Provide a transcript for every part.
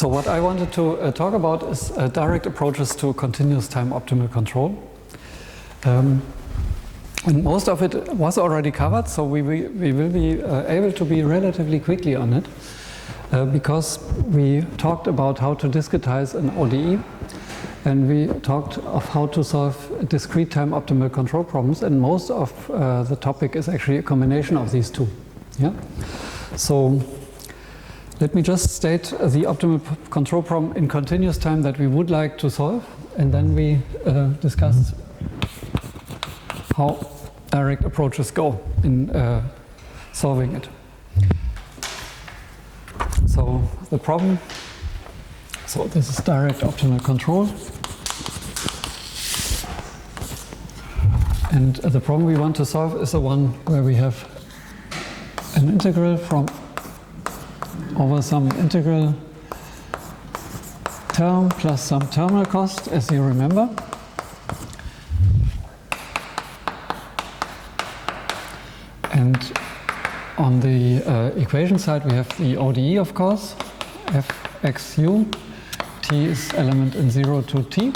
So what I wanted to talk about is direct approaches to continuous time optimal control. And most of it was already covered, so we will be able to be relatively quickly on it because we talked about how to discretize an ODE, and we talked of how to solve discrete time optimal control problems, and most of the topic is actually a combination of these two. Yeah. So let me just state the optimal control problem in continuous time that we would like to solve, and then we discuss how direct approaches go in solving it. So the problem, so this is direct optimal control. And the problem we want to solve is the one where we have an integral from over some integral term plus some terminal cost, as you remember. And on the equation side, we have the ODE, of course, fxu. T is element in 0 to t.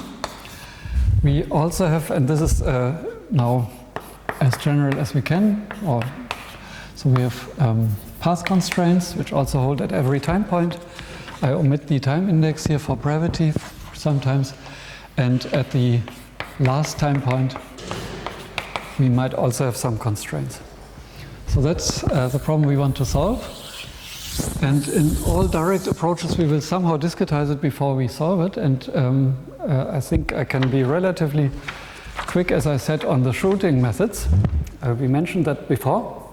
We also have, and this is now as general as we can, so we have path constraints, which also hold at every time point. I omit the time index here for brevity sometimes. And at the last time point, we might also have some constraints. So that's the problem we want to solve. And in all direct approaches, we will somehow discretize it before we solve it. And I think I can be relatively quick, as I said, on the shooting methods. We mentioned that before.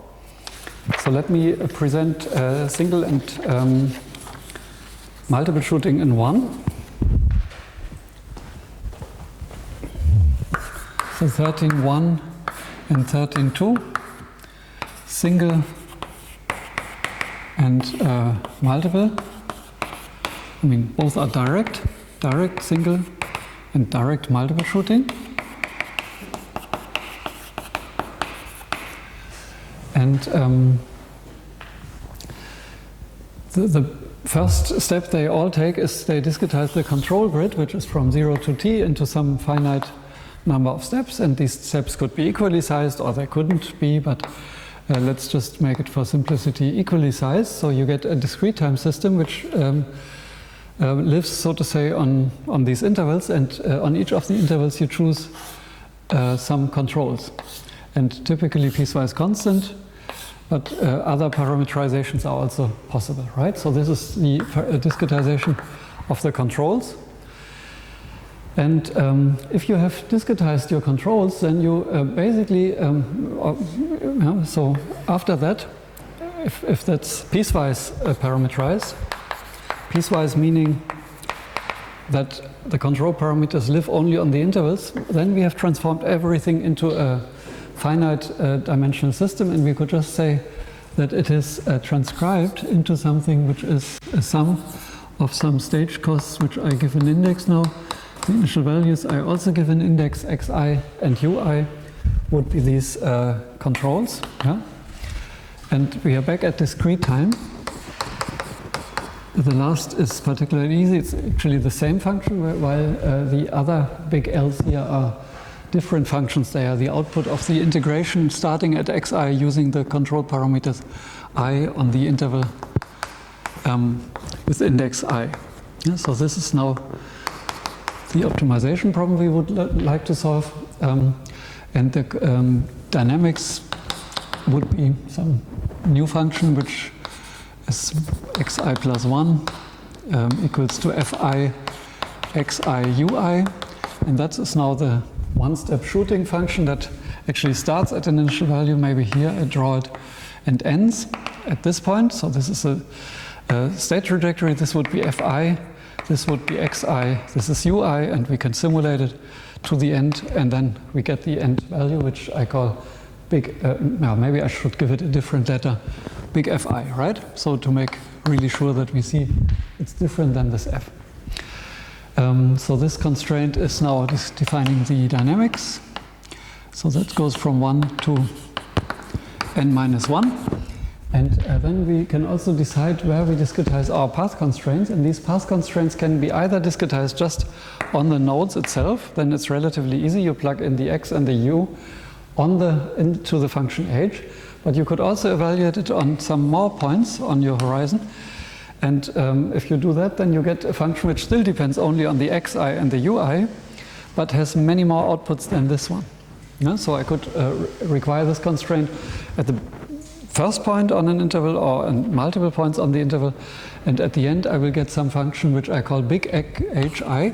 So let me present single and multiple shooting in one. So 13.1 and 13.2, single and multiple. I mean, both are direct single and direct multiple shooting. And the first step they all take is they discretize the control grid, which is from 0 to t, into some finite number of steps. And these steps could be equally sized, or they couldn't be, but let's just make it for simplicity equally sized. So you get a discrete time system which lives, so to say, on these intervals, and on each of the intervals you choose some controls. And typically piecewise constant, but other parameterizations are also possible, right? So this is the discretization of the controls. And if you have discretized your controls, then you basically, so after that, if that's piecewise parameterized, piecewise meaning that the control parameters live only on the intervals, then we have transformed everything into a finite dimensional system, and we could just say that it is transcribed into something which is a sum of some stage costs, which I give an index now. The initial values I also give an index, xi and ui would be these controls. Yeah? And we are back at discrete time. The last is particularly easy. It's actually the same function, while the other big L's here are different functions. They are the output of the integration starting at xi using the control parameters I on the interval with index I. Yeah, so this is now the optimization problem we would like to solve. And the dynamics would be some new function which is xi plus 1 equals to fi xi ui. And that is now the one-step shooting function that actually starts at an initial value. Maybe here I draw it and ends at this point. So this is a state trajectory. This would be fi, this would be xi, this is ui, and we can simulate it to the end, and then we get the end value, which I call big, maybe I should give it a different letter, big fi, right? So to make really sure that we see it's different than this f. So this constraint is now defining the dynamics. So that goes from 1 to n minus 1. And then we can also decide where we discretize our path constraints, and these path constraints can be either discretized just on the nodes itself, then it's relatively easy, you plug in the x and the u into the function h, but you could also evaluate it on some more points on your horizon, and if you do that, then you get a function which still depends only on the xi and the ui, but has many more outputs than this one. Yeah? So I could require this constraint at the first point on an interval or on multiple points on the interval, and at the end I will get some function which I call big hi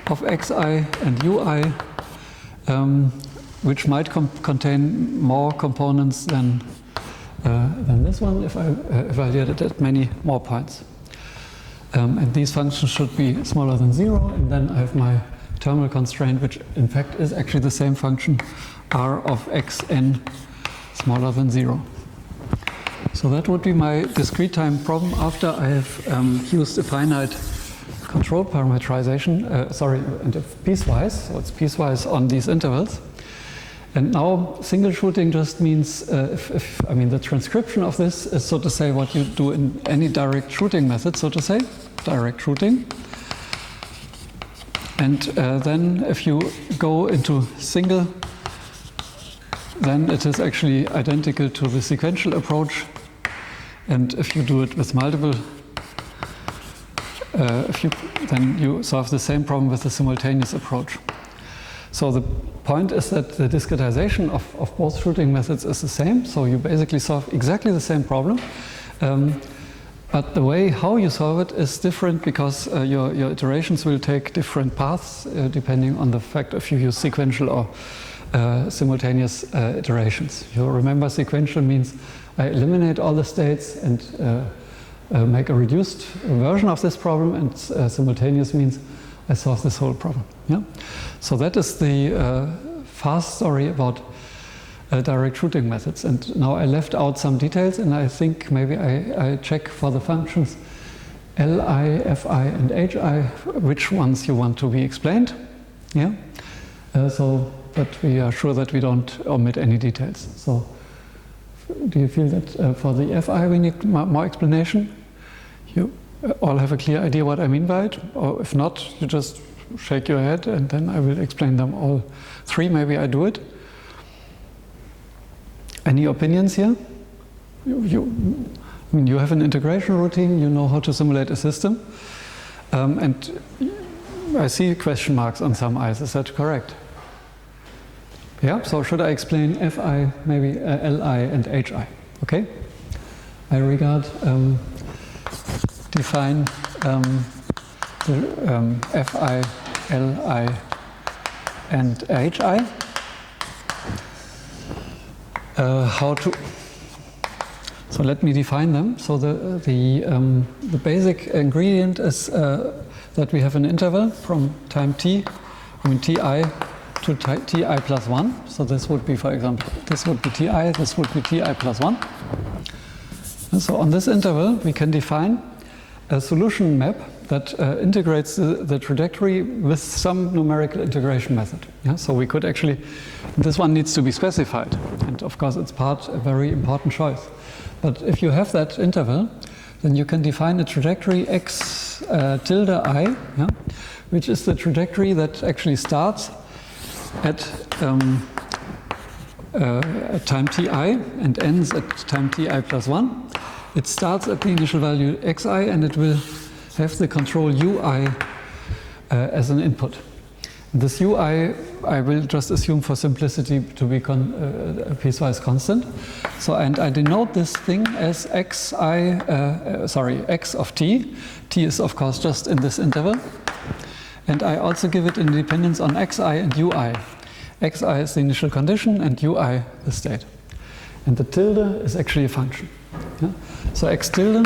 of xi and ui, which might contain more components than this one if I evaluate it at many more points. And these functions should be smaller than 0, and then I have my terminal constraint, which in fact is actually the same function r of xn smaller than 0. So that would be my discrete time problem after I have used a finite control parameterization, and piecewise, so it's piecewise on these intervals. And now single shooting just means, the transcription of this is, so to say, what you do in any direct shooting method, so to say, direct shooting. And then if you go into single, then it is actually identical to the sequential approach. And if you do it with multiple, then you solve the same problem with the simultaneous approach. So the point is that the discretization of both shooting methods is the same. So you basically solve exactly the same problem. But the way how you solve it is different because your iterations will take different paths depending on the fact if you use sequential or simultaneous iterations. You remember sequential means I eliminate all the states and make a reduced version of this problem, and simultaneous means I solve this whole problem. Yeah? So that is the fast story about direct shooting methods. And now I left out some details, and I think maybe I check for the functions Li, Fi, and Hi, which ones you want to be explained. Yeah. But we are sure that we don't omit any details. So, do you feel that for the Fi we need more explanation? You all have a clear idea what I mean by it? Or if not, you just shake your head and then I will explain them all three. Maybe I do it. Any opinions here? You have an integration routine, you know how to simulate a system. And I see question marks on some eyes, is that correct? Yeah, so should I explain Fi, maybe Li and Hi? Okay? I regard, define the Fi, Li and Hi. So let me define them. So the basic ingredient is that we have an interval from time t, ti to ti plus 1. So this would be, for example, this would be ti, this would be ti plus 1. And so on this interval, we can define a solution map that integrates the trajectory with some numerical integration method. Yeah? So we could actually, this one needs to be specified. And of course, it's a very important choice. But if you have that interval, then you can define a trajectory x tilde I, yeah? Which is the trajectory that actually starts at time ti and ends at time ti plus 1. It starts at the initial value xi and it will have the control ui as an input. This ui I will just assume for simplicity to be a piecewise constant. So, and I denote this thing as x of t. T is of course just in this interval. And I also give it independence on xi and ui. Xi is the initial condition and ui the state. And the tilde is actually a function. Yeah? So x tilde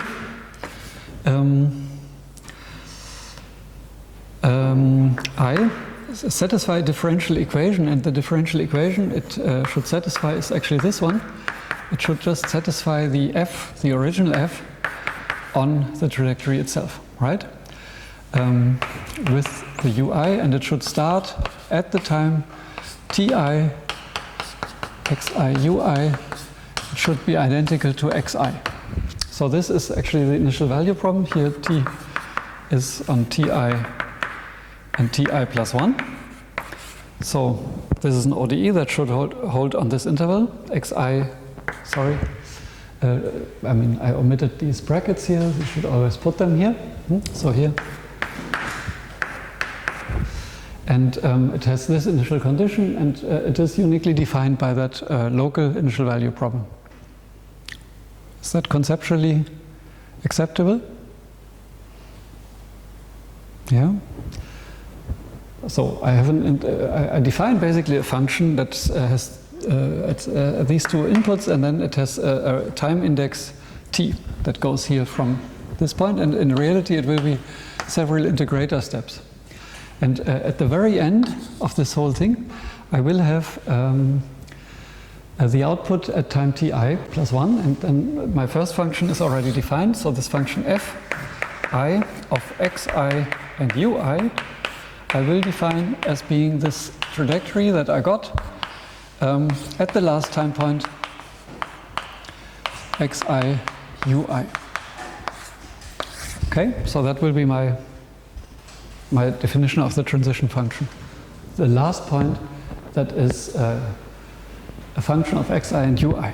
I satisfy a differential equation, and the differential equation it should satisfy is actually this one. It should just satisfy the f, the original f, on the trajectory itself, right? With the ui, and it should start at the time ti xi ui it should be identical to xi. So this is actually the initial value problem. Here t is on ti and ti plus 1. So this is an ODE that should hold on this interval. Xi, sorry, I mean I omitted these brackets here. You should always put them here. So here. And it has this initial condition, and it is uniquely defined by that local initial value problem. Is that conceptually acceptable? Yeah. So I have I define basically a function that has these two inputs, and then it has a time index t that goes here from this point, and in reality it will be several integrator steps. And at the very end of this whole thing, I will have the output at time ti plus 1, and then my first function is already defined. So this function f I of xi and ui, I will define as being this trajectory that I got at the last time point xi ui. Okay, so that will be my definition of the transition function. The last point that is a function of xi and ui.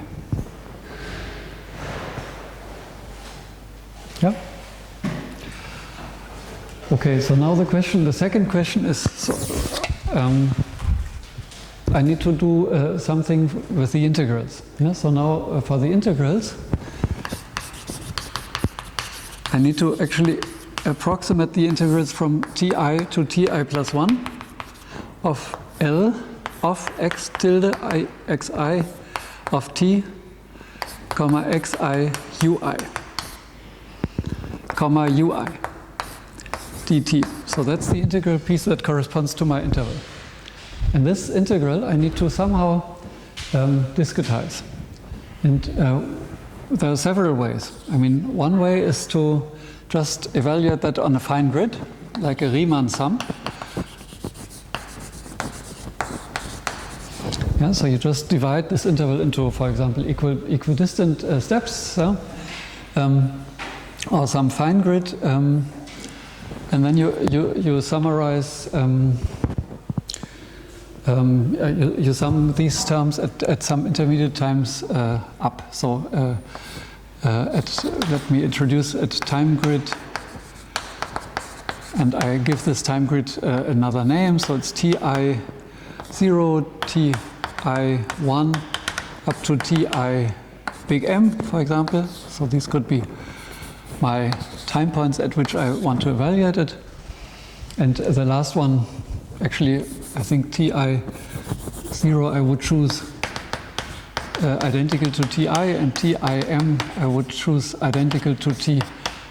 Yeah? Okay, so now the second question is, so, I need to do something with the integrals. Yeah? So now for the integrals, I need to actually approximate the integrals from ti to ti plus 1 of L of x tilde xi of t, comma xi ui, comma ui dt. So that's the integral piece that corresponds to my interval. And this integral I need to somehow discretize. And there are several ways. I mean, one way is to just evaluate that on a fine grid, like a Riemann sum. Yeah, so you just divide this interval into, for example, equidistant steps, or some fine grid, and then you summarize, you sum these terms at some intermediate times up. So let me introduce a time grid, and I give this time grid another name. So it's ti0, ti1 up to ti big M, for example. So these could be my time points at which I want to evaluate it. And the last one, actually, I think ti0 I would choose identical to ti, and tim I would choose identical to ti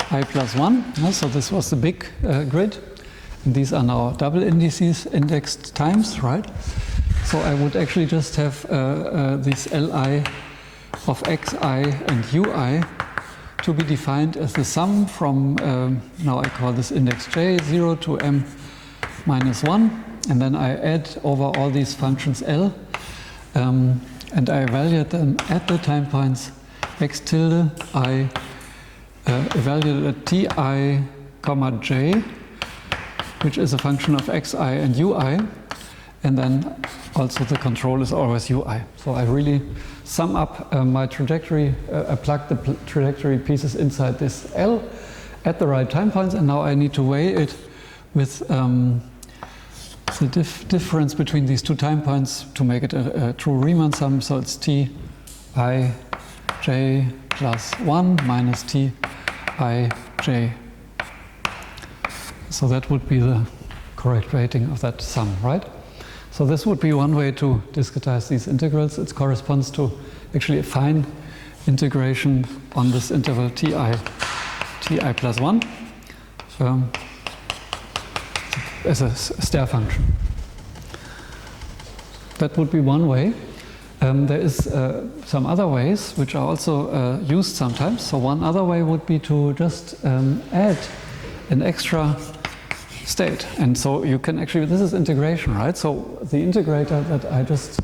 plus 1. So this was the big grid. And these are now double indices, indexed times, right? So I would actually just have this li of xi and ui to be defined as the sum from, now I call this index j, 0 to m minus 1. And then I add over all these functions L, and I evaluate them at the time points x tilde I evaluate at ti comma j, which is a function of xi and ui, and then also the control is always ui. So I really sum up my trajectory, I plug the trajectory pieces inside this L at the right time points, and now I need to weigh it with the difference between these two time points to make it a true Riemann sum. So it's ti j plus 1 minus ti j. So that would be the correct weighting of that sum, right? So this would be one way to discretize these integrals. It corresponds to actually a fine integration on this interval ti plus 1. As a stair function. That would be one way. There is some other ways which are also used sometimes. So one other way would be to just add an extra state. And so you can actually, this is integration, right? So the integrator that I just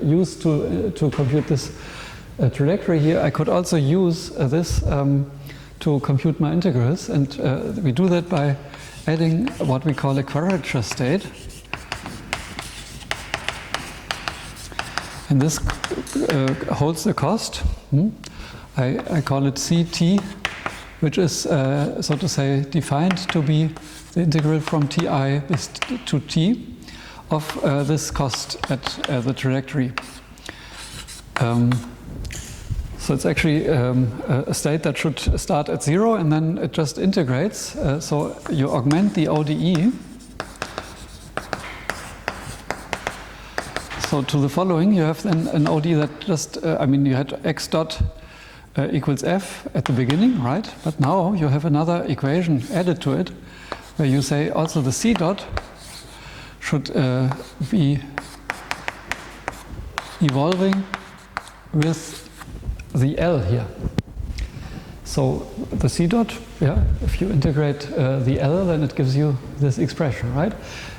used to compute this trajectory here, I could also use this to compute my integrals, and we do that by adding what we call a quadrature state. And this holds the cost. I call it Ct, which is, so to say, defined to be the integral from Ti to t of this cost at the trajectory. So it's actually a state that should start at 0 and then it just integrates. So you augment the ODE. So to the following, you have then an ODE that just, you had x dot equals f at the beginning, right? But now you have another equation added to it where you say also the c dot should be evolving with the L here. So the c dot, if you integrate the L, then it gives you this expression, right?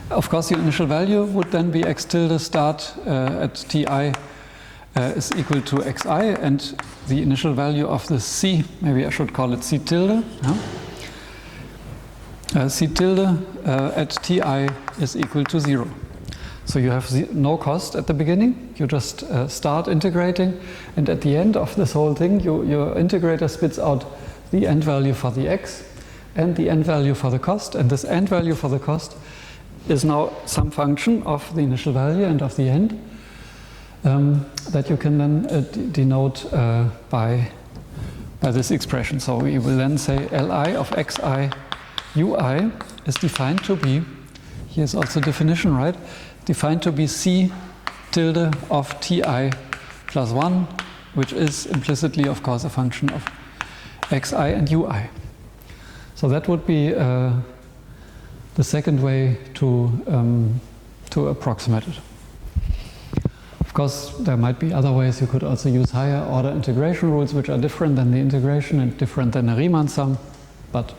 Of course, your initial value would then be x tilde start at Ti is equal to xi, and the initial value of the c, maybe I should call it c tilde. C tilde at Ti is equal to 0. So you have no cost at the beginning, you just start integrating, and at the end of this whole thing, your integrator spits out the end value for the x and the end value for the cost, and this end value for the cost is now some function of the initial value and of the end that you can then denote by this expression. So we will then say Li of xi ui is defined to be, here's also definition, right? Defined to be c tilde of Ti plus 1, which is implicitly, of course, a function of xi and ui. So that would be the second way to approximate it. Of course, there might be other ways. You could also use higher order integration rules, which are different than the integration and different than a Riemann sum. But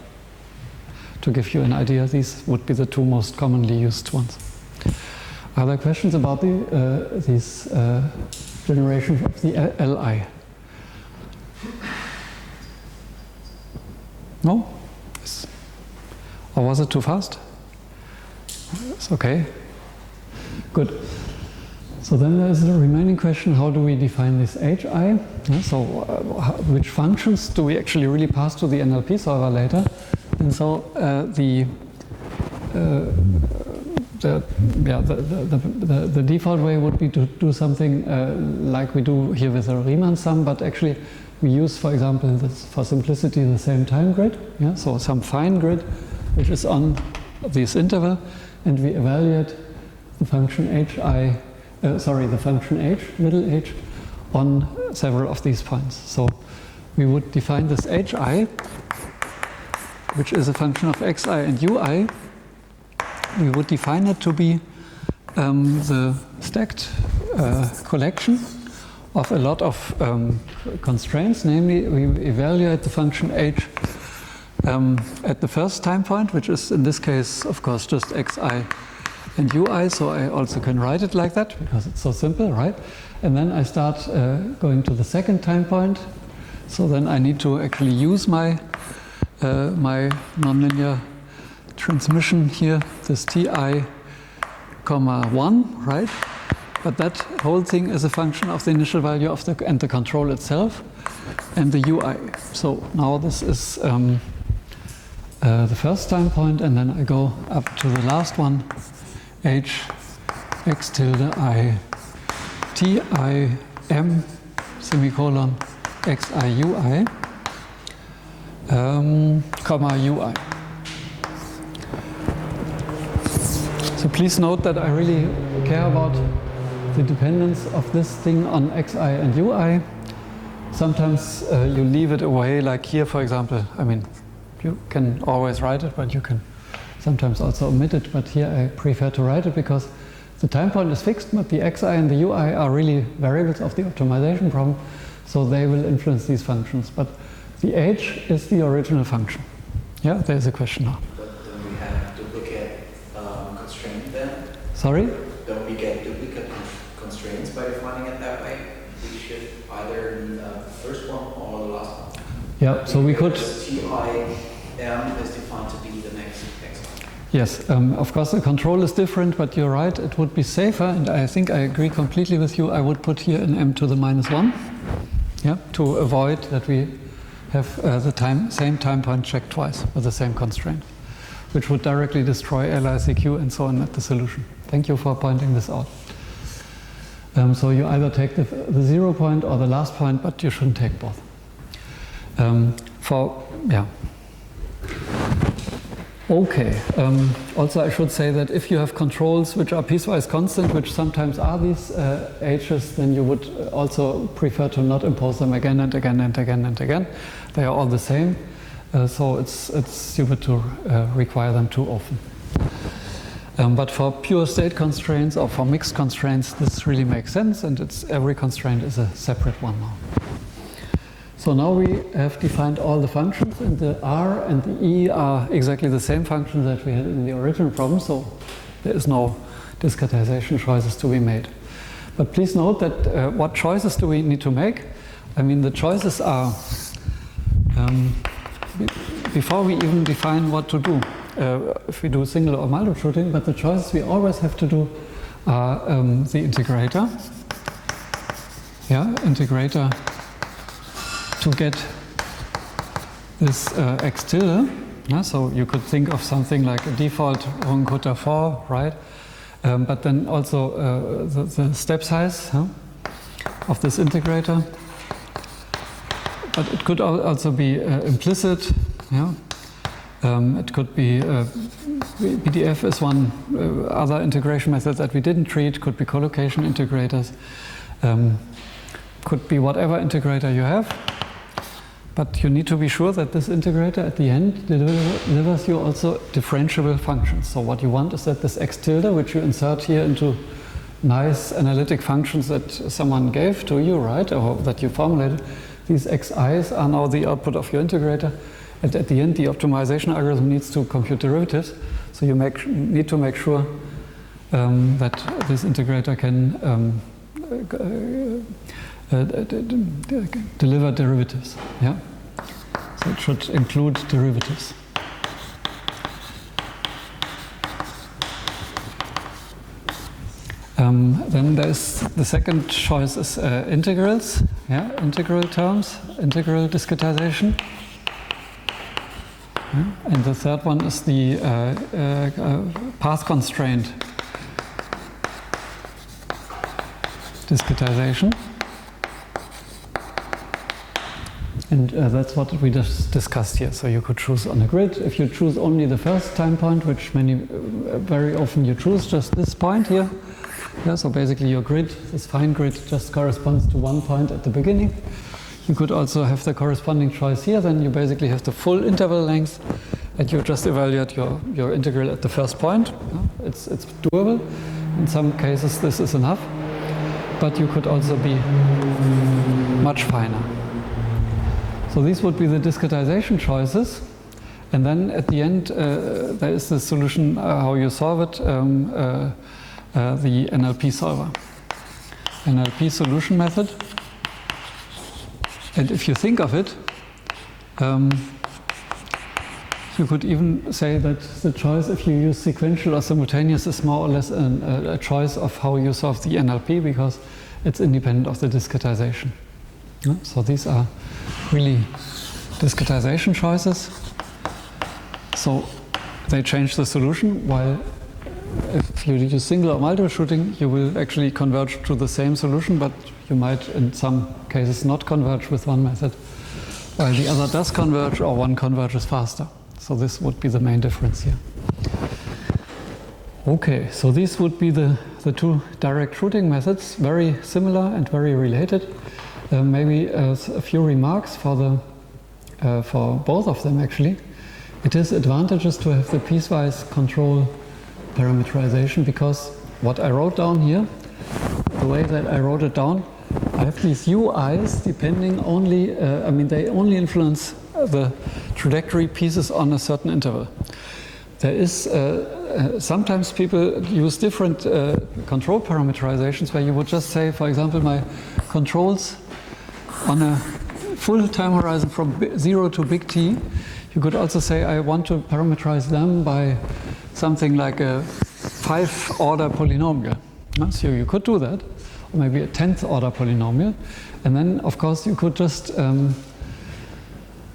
to give you an idea, these would be the two most commonly used ones. Are there questions about these generation of the Li? No? Yes. Or was it too fast? It's okay. Good. So then there's the remaining question, how do we define this Hi? So which functions do we actually really pass to the NLP solver later? And so the default way would be to do something like we do here with a Riemann sum, but actually we use, for example, for simplicity, the same time grid. Yeah? So some fine grid which is on this interval, and we evaluate the function the function h, middle h, on several of these points. So we would define this hi, which is a function of xi and ui. We would define it to be the stacked collection of a lot of constraints. Namely, we evaluate the function h at the first time point, which is in this case, of course, just xi and ui. So I also can write it like that because it's so simple, right? And then I start going to the second time point. So then I need to actually use my nonlinear transmission here, this Ti, 1, right? But that whole thing is a function of the initial value of and the control itself and the ui. So now this is the first time point, and then I go up to the last one, h x tilde I Ti m semicolon xi ui comma ui. So please note that I really care about the dependence of this thing on xi and ui. Sometimes you leave it away, like here, for example. I mean, you can always write it, but you can sometimes also omit it. But here I prefer to write it because the time point is fixed, but the xi and the ui are really variables of the optimization problem, so they will influence these functions. But the h is the original function. Yeah, there's a question now. But don't we have duplicate constraints then? Sorry? Don't we get duplicate constraints by defining it that way? we should either the first one or the last one. Yeah, so we could... TIM is defined to be the next xi. Yes, of course the control is different, but you're right, it would be safer, and I think I agree completely with you. I would put here an m to the -1, yeah, to avoid that we have the same time point checked twice with the same constraint, which would directly destroy LICQ and so on at the solution. Thank you for pointing this out. So you either take the 0 point or the last point, but you shouldn't take both. Okay, also I should say that if you have controls which are piecewise constant, which sometimes are these h's, then you would also prefer to not impose them again and again and again and again. They are all the same, so it's stupid to require them too often. But for pure state constraints or for mixed constraints, this really makes sense, and every constraint is a separate one now. So now we have defined all the functions, and the R and the E are exactly the same functions that we had in the original problem, so there is no discretization choices to be made. But please note that what choices do we need to make? I mean, the choices are, before we even define what to do, if we do single or multiple shooting, but the choices we always have to do are the integrator. Yeah, integrator to get this x tilde. Yeah, so you could think of something like a default Runge-Kutta 4, right? But then also the step size of this integrator. But it could also be implicit. Yeah? It could be PDF is one other integration method that we didn't treat. Could be collocation integrators. Could be whatever integrator you have. But you need to be sure that this integrator at the end delivers you also differentiable functions. So what you want is that this x tilde, which you insert here into nice analytic functions that someone gave to you, right, or that you formulated, these xi's are now the output of your integrator. And at the end, the optimization algorithm needs to compute derivatives. So you need to make sure that this integrator can deliver derivatives. Yeah, so it should include derivatives. Then there's the second choice is integrals. Yeah, integral terms, integral discretization. Yeah. And the third one is the path constraint discretization. And that's what we just discussed here. So you could choose on a grid. If you choose only the first time point, which very often you choose just this point here. Yeah, so basically your grid, this fine grid, just corresponds to one point at the beginning. You could also have the corresponding choice here. Then you basically have the full interval length, and you just evaluate your integral at the first point. Yeah, it's doable. In some cases, this is enough. But you could also be much finer. So these would be the discretization choices, and then at the end there is the solution how you solve it, the NLP solver, NLP solution method. And if you think of it, you could even say that the choice if you use sequential or simultaneous is more or less a choice of how you solve the NLP, because it's independent of the discretization. Yeah? So these are really discretization choices. So they change the solution, while if you use single or multiple shooting, you will actually converge to the same solution, but you might in some cases not converge with one method, while the other does converge, or one converges faster. So this would be the main difference here. Okay, so these would be the two direct shooting methods, very similar and very related. Maybe a few remarks for both of them actually. It is advantageous to have the piecewise control parameterization, because what I wrote down here, the way that I wrote it down, I have these UIs depending only, they only influence the trajectory pieces on a certain interval. There is, sometimes people use different control parameterizations where you would just say, for example, my controls on a full time horizon from 0 to big T. You could also say I want to parameterize them by something like a 5th order polynomial. So you could do that, or maybe a 10th order polynomial. And then, of course, you could just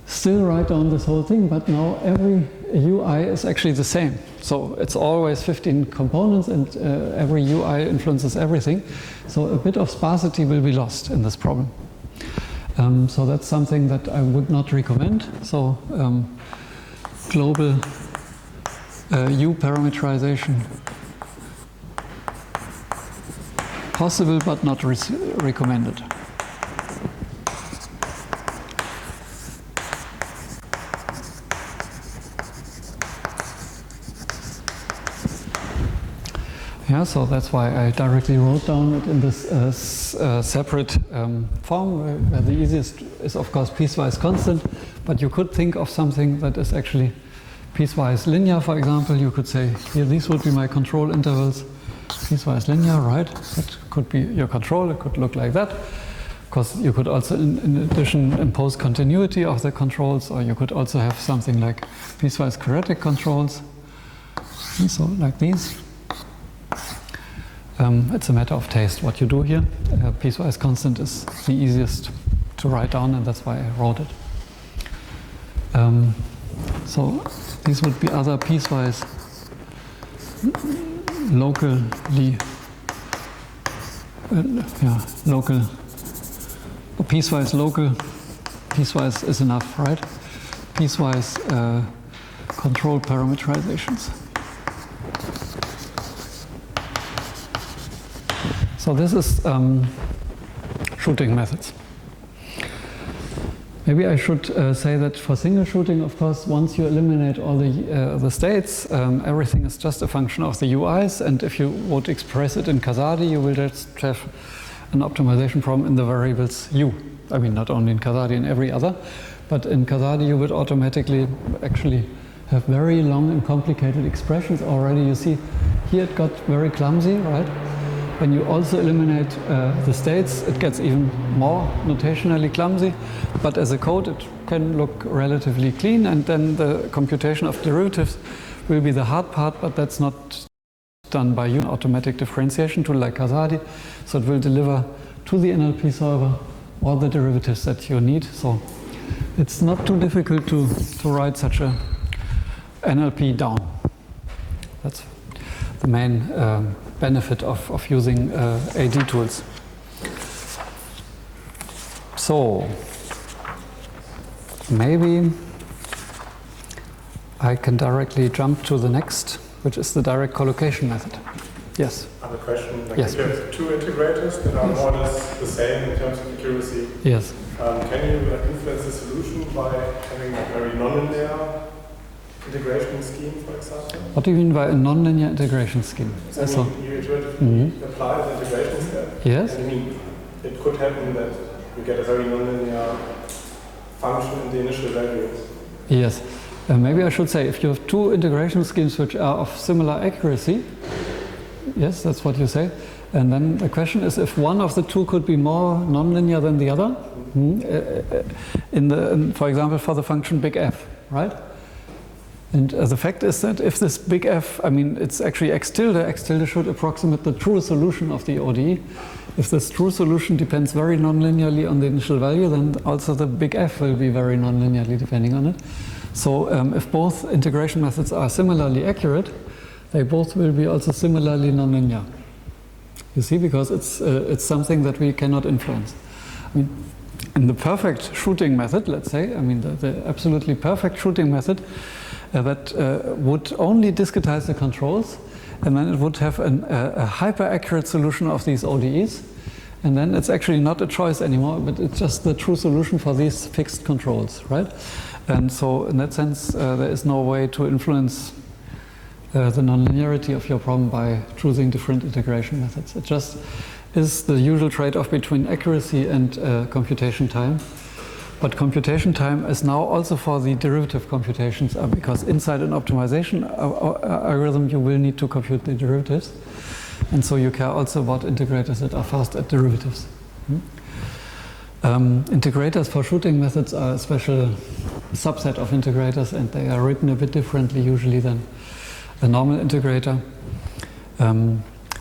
still write down this whole thing, but now every UI is actually the same. So it's always 15 components, and every UI influences everything. So a bit of sparsity will be lost in this problem. So that's something that I would not recommend. So global U parameterization possible but not recommended. Yeah, so that's why I directly wrote down it in this separate form, where the easiest is, of course, piecewise constant, but you could think of something that is actually piecewise linear, for example. You could say, here, these would be my control intervals, piecewise linear, right? That could be your control, it could look like that. Of course, you could also, in addition, impose continuity of the controls, or you could also have something like piecewise quadratic controls, and so like these. It's a matter of taste what you do here. Piecewise constant is the easiest to write down, and that's why I wrote it. So these would be other piecewise locally, local, or piecewise local, piecewise is enough, right? Piecewise control parameterizations. So this is shooting methods. Maybe I should say that for single shooting, of course, once you eliminate all the states, everything is just a function of the UIs, and if you would express it in Casadi, you will just have an optimization problem in the variables U. I mean, not only in Casadi, in every other, but in Casadi you would automatically actually have very long and complicated expressions already. You see, here it got very clumsy, right? When you also eliminate the states, it gets even more notationally clumsy, but as a code it can look relatively clean, and then the computation of derivatives will be the hard part, but that's not done by you, automatic differentiation tool like Casadi, so it will deliver to the NLP solver all the derivatives that you need. So it's not too difficult to write such a NLP down. That's the main benefit of using AD tools. So maybe I can directly jump to the next, which is the direct collocation method. Yes? I have a question. Like yes. if you have two integrators that are more or less the same in terms of accuracy, yes. Can you influence the solution by having a very nonlinear integration scheme, for example? What do you mean by a nonlinear integration scheme? So you iteratively apply the integration step. Yes. And I mean, it could happen that you get a very nonlinear function in the initial value. Yes. Maybe I should say, if you have two integration schemes which are of similar accuracy, yes, that's what you say. And then the question is if one of the two could be more nonlinear than the other. For example, for the function big F, right? And the fact is that if this big F, I mean, it's actually x tilde should approximate the true solution of the ODE. If this true solution depends very nonlinearly on the initial value, then also the big F will be very nonlinearly depending on it. So if both integration methods are similarly accurate, they both will be also similarly nonlinear. You see, because it's something that we cannot influence. I mean, in the perfect shooting method, let's say, I mean the absolutely perfect shooting method, that would only discretize the controls, and then it would have a hyper-accurate solution of these ODEs, and then it's actually not a choice anymore, but it's just the true solution for these fixed controls, right? And so in that sense, there is no way to influence the nonlinearity of your problem by choosing different integration methods. It just is the usual trade-off between accuracy and computation time. But computation time is now also for the derivative computations, because inside an optimization algorithm you will need to compute the derivatives. And so you care also about integrators that are fast at derivatives. Integrators for shooting methods are a special subset of integrators, and they are written a bit differently usually than a normal integrator.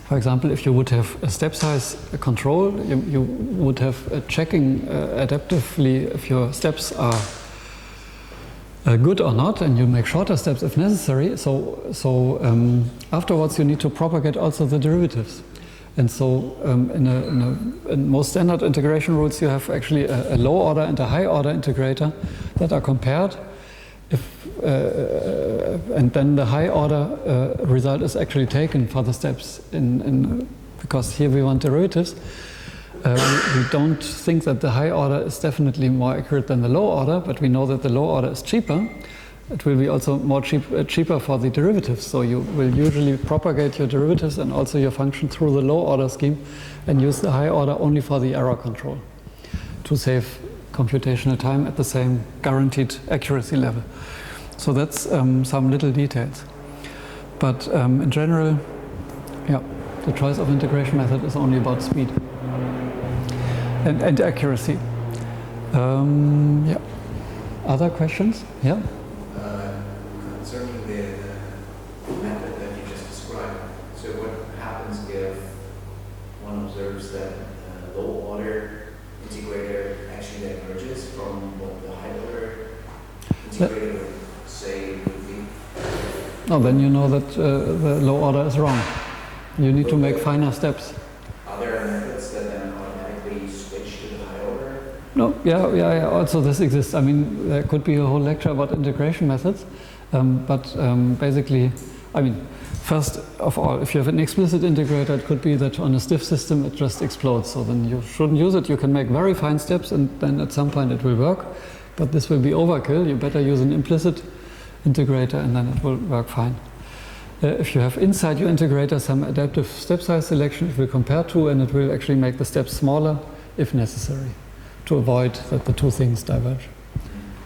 For example, if you would have a step size control, you would have checking adaptively if your steps are good or not, and you make shorter steps if necessary. So afterwards you need to propagate also the derivatives. And so in most standard integration rules you have actually a low order and a high order integrator that are compared. And then the high order result is actually taken for the steps because here we want derivatives. We don't think that the high order is definitely more accurate than the low order, but we know that the low order is cheaper. It will be also more cheaper for the derivatives. So you will usually propagate your derivatives and also your function through the low order scheme and use the high order only for the error control to save computational time at the same guaranteed accuracy level. So that's some little details. But in general, yeah, the choice of integration method is only about speed and accuracy. Yeah. Other questions? Yeah. Concerning the method that you just described, so what happens if one observes that the low order integrator actually diverges from what the high order integrator would say would be? No, then you know that the low order is wrong. You need to make finer steps. Are there methods that then automatically switch to the high order? No, yeah. Also, this exists. I mean, there could be a whole lecture about integration methods, but basically, I mean, first of all, if you have an explicit integrator, it could be that on a stiff system it just explodes. So then you shouldn't use it. You can make very fine steps, and then at some point it will work. But this will be overkill. You better use an implicit integrator, and then it will work fine. If you have inside your integrator some adaptive step size selection, it will compare to, and it will actually make the steps smaller if necessary, to avoid that the two things diverge.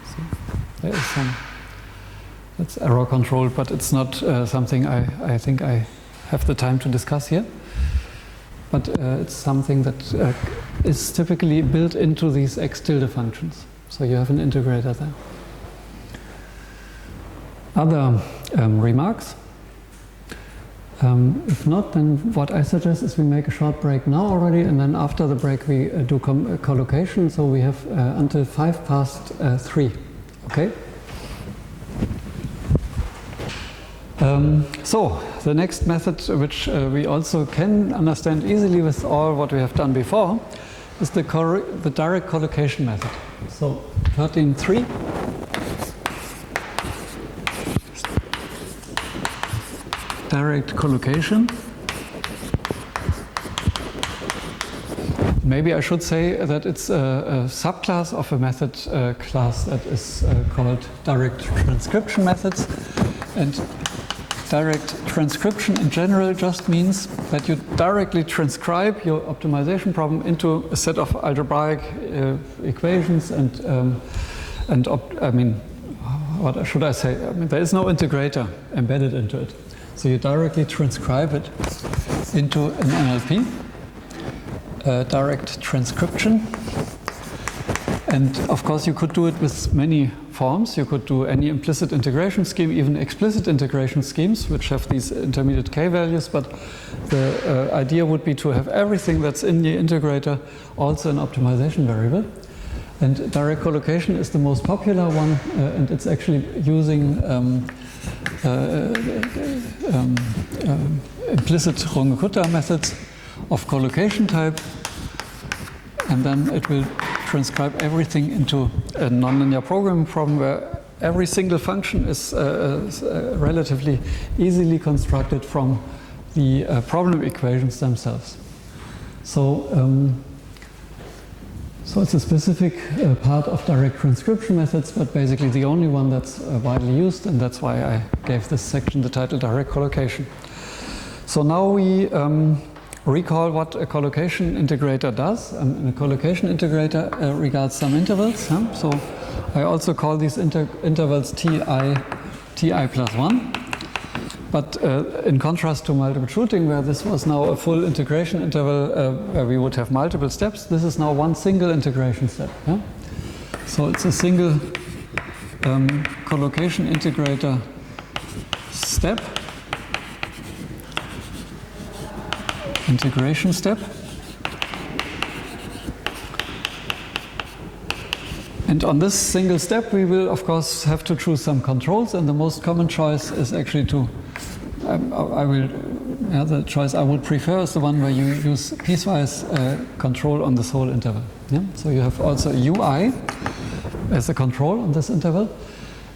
So there is some, that's error control, but it's not something I think I have the time to discuss here. But it's something that is typically built into these x tilde functions. So you have an integrator there. Other remarks? If not, then what I suggest is we make a short break now already, and then after the break we do collocation. So we have until 3:05. Okay? So the next method, which we also can understand easily with all what we have done before, is the direct collocation method. So 13.3. Direct collocation. Maybe I should say that it's a subclass of a method class that is called direct transcription methods. And direct transcription in general just means that you directly transcribe your optimization problem into a set of algebraic equations I mean, what should I say? I mean, there is no integrator embedded into it. So you directly transcribe it into an NLP, direct transcription. And of course you could do it with many forms. You could do any implicit integration scheme, even explicit integration schemes, which have these intermediate k values, but the idea would be to have everything that's in the integrator also an optimization variable. And direct collocation is the most popular one, and it's actually using implicit Runge-Kutta methods of collocation type, and then it will transcribe everything into a nonlinear programming problem where every single function is relatively easily constructed from the problem equations themselves. So it's a specific part of direct transcription methods, but basically the only one that's widely used, and that's why I gave this section the title direct collocation. So now we recall what a collocation integrator does. A collocation integrator regards some intervals. So I also call these intervals ti plus 1. But in contrast to multiple shooting, where this was now a full integration interval where we would have multiple steps, this is now one single integration step. Yeah? So it's a single collocation integrator step, integration step. And on this single step, we will, of course, have to choose some controls. And the most common choice is actually to, the choice I would prefer is the one where you use piecewise control on this whole interval. Yeah? So you have also a ui as a control on this interval.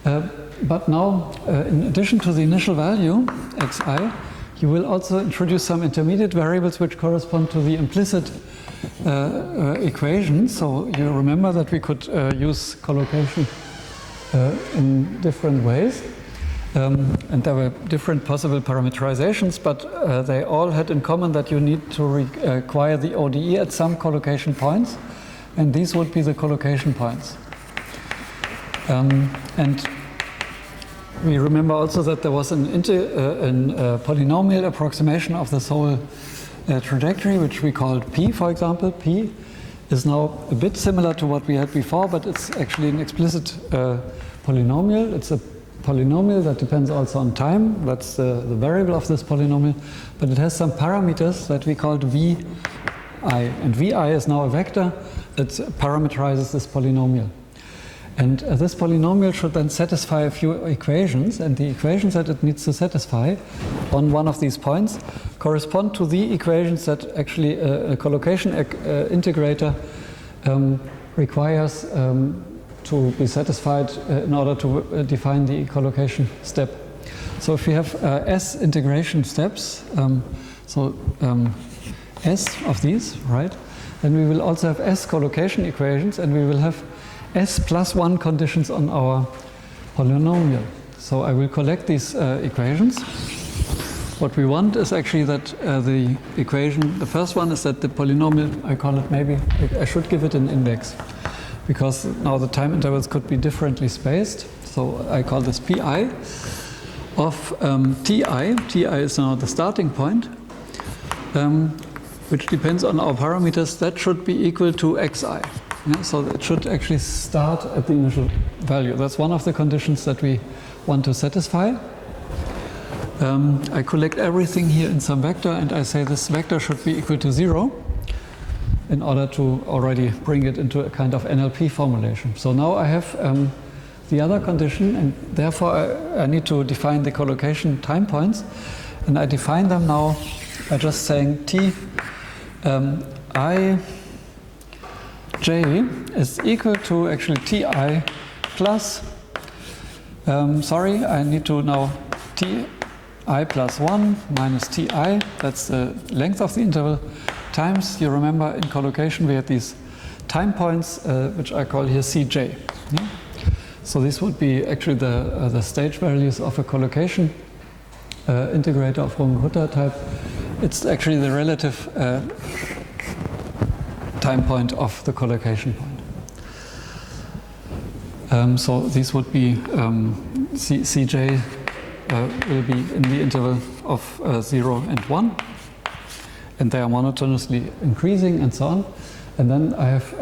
But now, in addition to the initial value, xi, you will also introduce some intermediate variables which correspond to the implicit equation. So you remember that we could use collocation in different ways. And there were different possible parameterizations, but they all had in common that you need to require the ODE at some collocation points. And these would be the collocation points. And we remember also that there was an polynomial approximation of this whole trajectory, which we called P, for example. P is now a bit similar to what we had before, but it's actually an explicit polynomial. It's a polynomial that depends also on time. That's the variable of this polynomial. But it has some parameters that we called Vi. And Vi is now a vector that parameterizes this polynomial. And this polynomial should then satisfy a few equations, and the equations that it needs to satisfy on one of these points correspond to the equations that actually a collocation integrator requires to be satisfied in order to define the collocation step. So if we have S integration steps, S of these, right, then we will also have S collocation equations, and we will have S plus 1 conditions on our polynomial. So I will collect these equations. What we want is actually that the equation, the first one is that the polynomial, I call it maybe, I should give it an index, because now the time intervals could be differently spaced. So I call this Pi of Ti. Ti is now the starting point, which depends on our parameters. That should be equal to Xi. Yeah, so it should actually start at the initial value. That's one of the conditions that we want to satisfy. I collect everything here in some vector, and I say this vector should be equal to 0 in order to already bring it into a kind of NLP formulation. So now I have the other condition, and therefore I need to define the collocation time points. And I define them now by just saying T I J is equal to actually Ti plus, I need to now Ti plus 1 minus Ti, that's the length of the interval, times, you remember in collocation we had these time points, which I call here Cj. Yeah? So this would be actually the stage values of a collocation integrator of Runge-Kutta type. It's actually the relative time point of the collocation point. So these would be Cj will be in the interval of 0 and 1, and they are monotonously increasing and so on. And then I have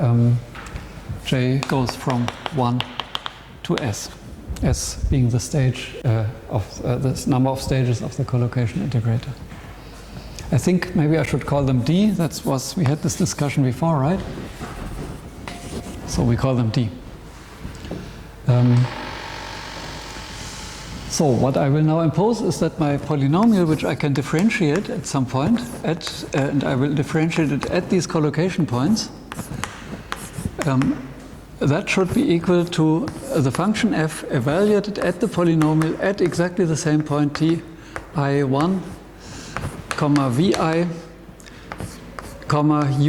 J goes from 1 to S, S being the stage of this number of stages of the collocation integrator. I think maybe I should call them D. We had this discussion before, right? So we call them D. So what I will now impose is that my polynomial, which I can differentiate at some point, and I will differentiate it at these collocation points, that should be equal to the function f evaluated at the polynomial at exactly the same point t I1, vi,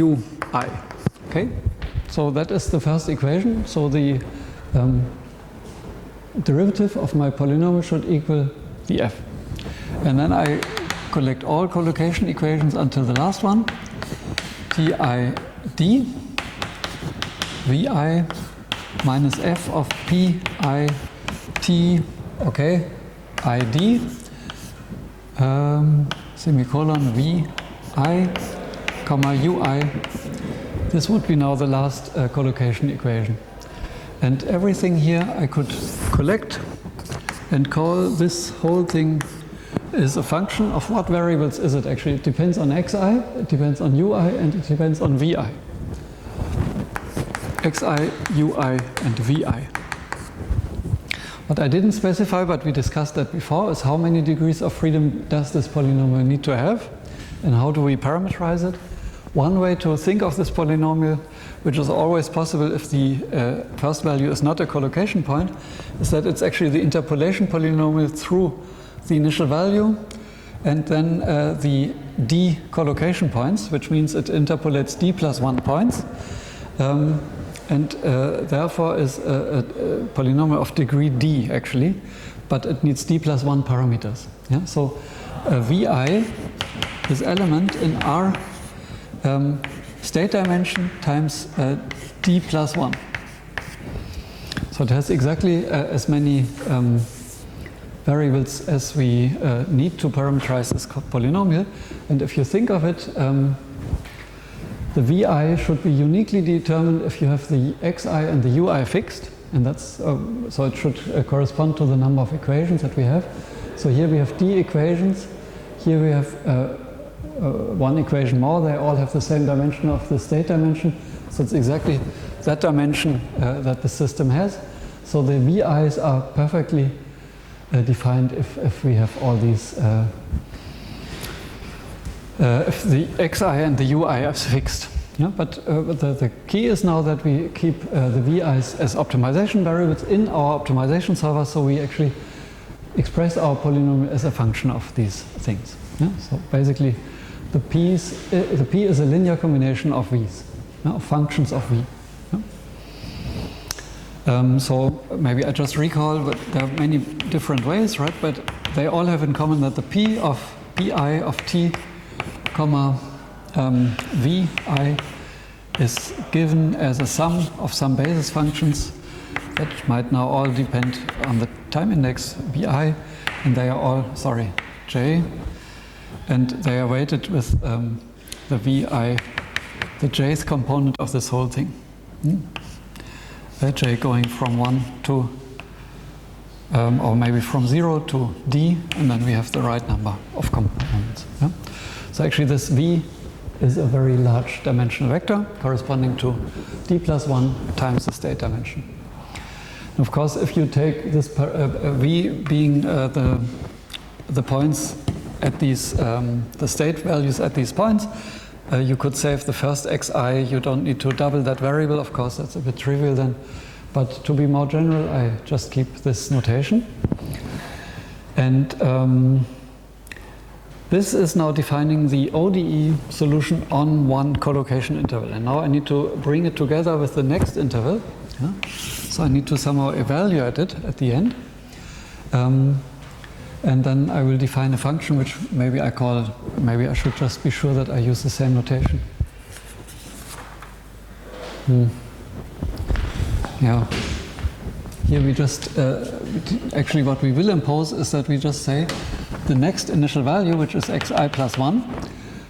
ui. Okay, so that is the first equation. So the derivative of my polynomial should equal the f. And then I collect all collocation equations until the last one. TID VI minus f of PIT, okay, ID, semicolon VI, comma UI. This would be now the last collocation equation. And everything here I could collect and call this whole thing is a function of what variables is it actually? It depends on xi, it depends on ui, and it depends on vi. Xi, ui, and vi. What I didn't specify, but we discussed that before, is how many degrees of freedom does this polynomial need to have, and how do we parameterize it. One way to think of this polynomial, which is always possible if the first value is not a collocation point, is that it's actually the interpolation polynomial through the initial value and then the d collocation points, which means it interpolates d plus 1 points, and therefore is a polynomial of degree d actually, but it needs d plus 1 parameters. Yeah? So vi is element in r state dimension times d plus 1. So it has exactly as many variables as we need to parameterize this polynomial. And if you think of it, the vi should be uniquely determined if you have the xi and the ui fixed. And that's so it should correspond to the number of equations that we have. So here we have d equations. Here we have one equation more. They all have the same dimension of the state dimension. So it's exactly that dimension that the system has. So the vi's are perfectly defined if we have all these, if the xi and the ui are fixed. Yeah? But the key is now that we keep the vi's as optimization variables in our optimization solver, so we actually express our polynomial as a function of these things. Yeah? So basically, the p is a linear combination of v's, of functions of v. So maybe I just recall, but there are many different ways, right? But they all have in common that the p of pi of t, comma vi is given as a sum of some basis functions that might now all depend on the time index bi, and they are all, j, and they are weighted with the vi, the jth component of this whole thing. J going from 1 to, or maybe from 0 to d, and then we have the right number of components. Yeah? So actually this v is a very large dimensional vector corresponding to d plus 1 times the state dimension. And of course, if you take this v being the points at these, the state values at these points, you could save the first xi. You don't need to double that variable. Of course, that's a bit trivial then. But to be more general, I just keep this notation. And this is now defining the ODE solution on one collocation interval. And now I need to bring it together with the next interval. Yeah? So I need to somehow evaluate it at the end. And then I will define a function which maybe I call, maybe I should just be sure that I use the same notation. Yeah. Here we just, actually what we will impose is that we just say the next initial value, which is xi plus 1,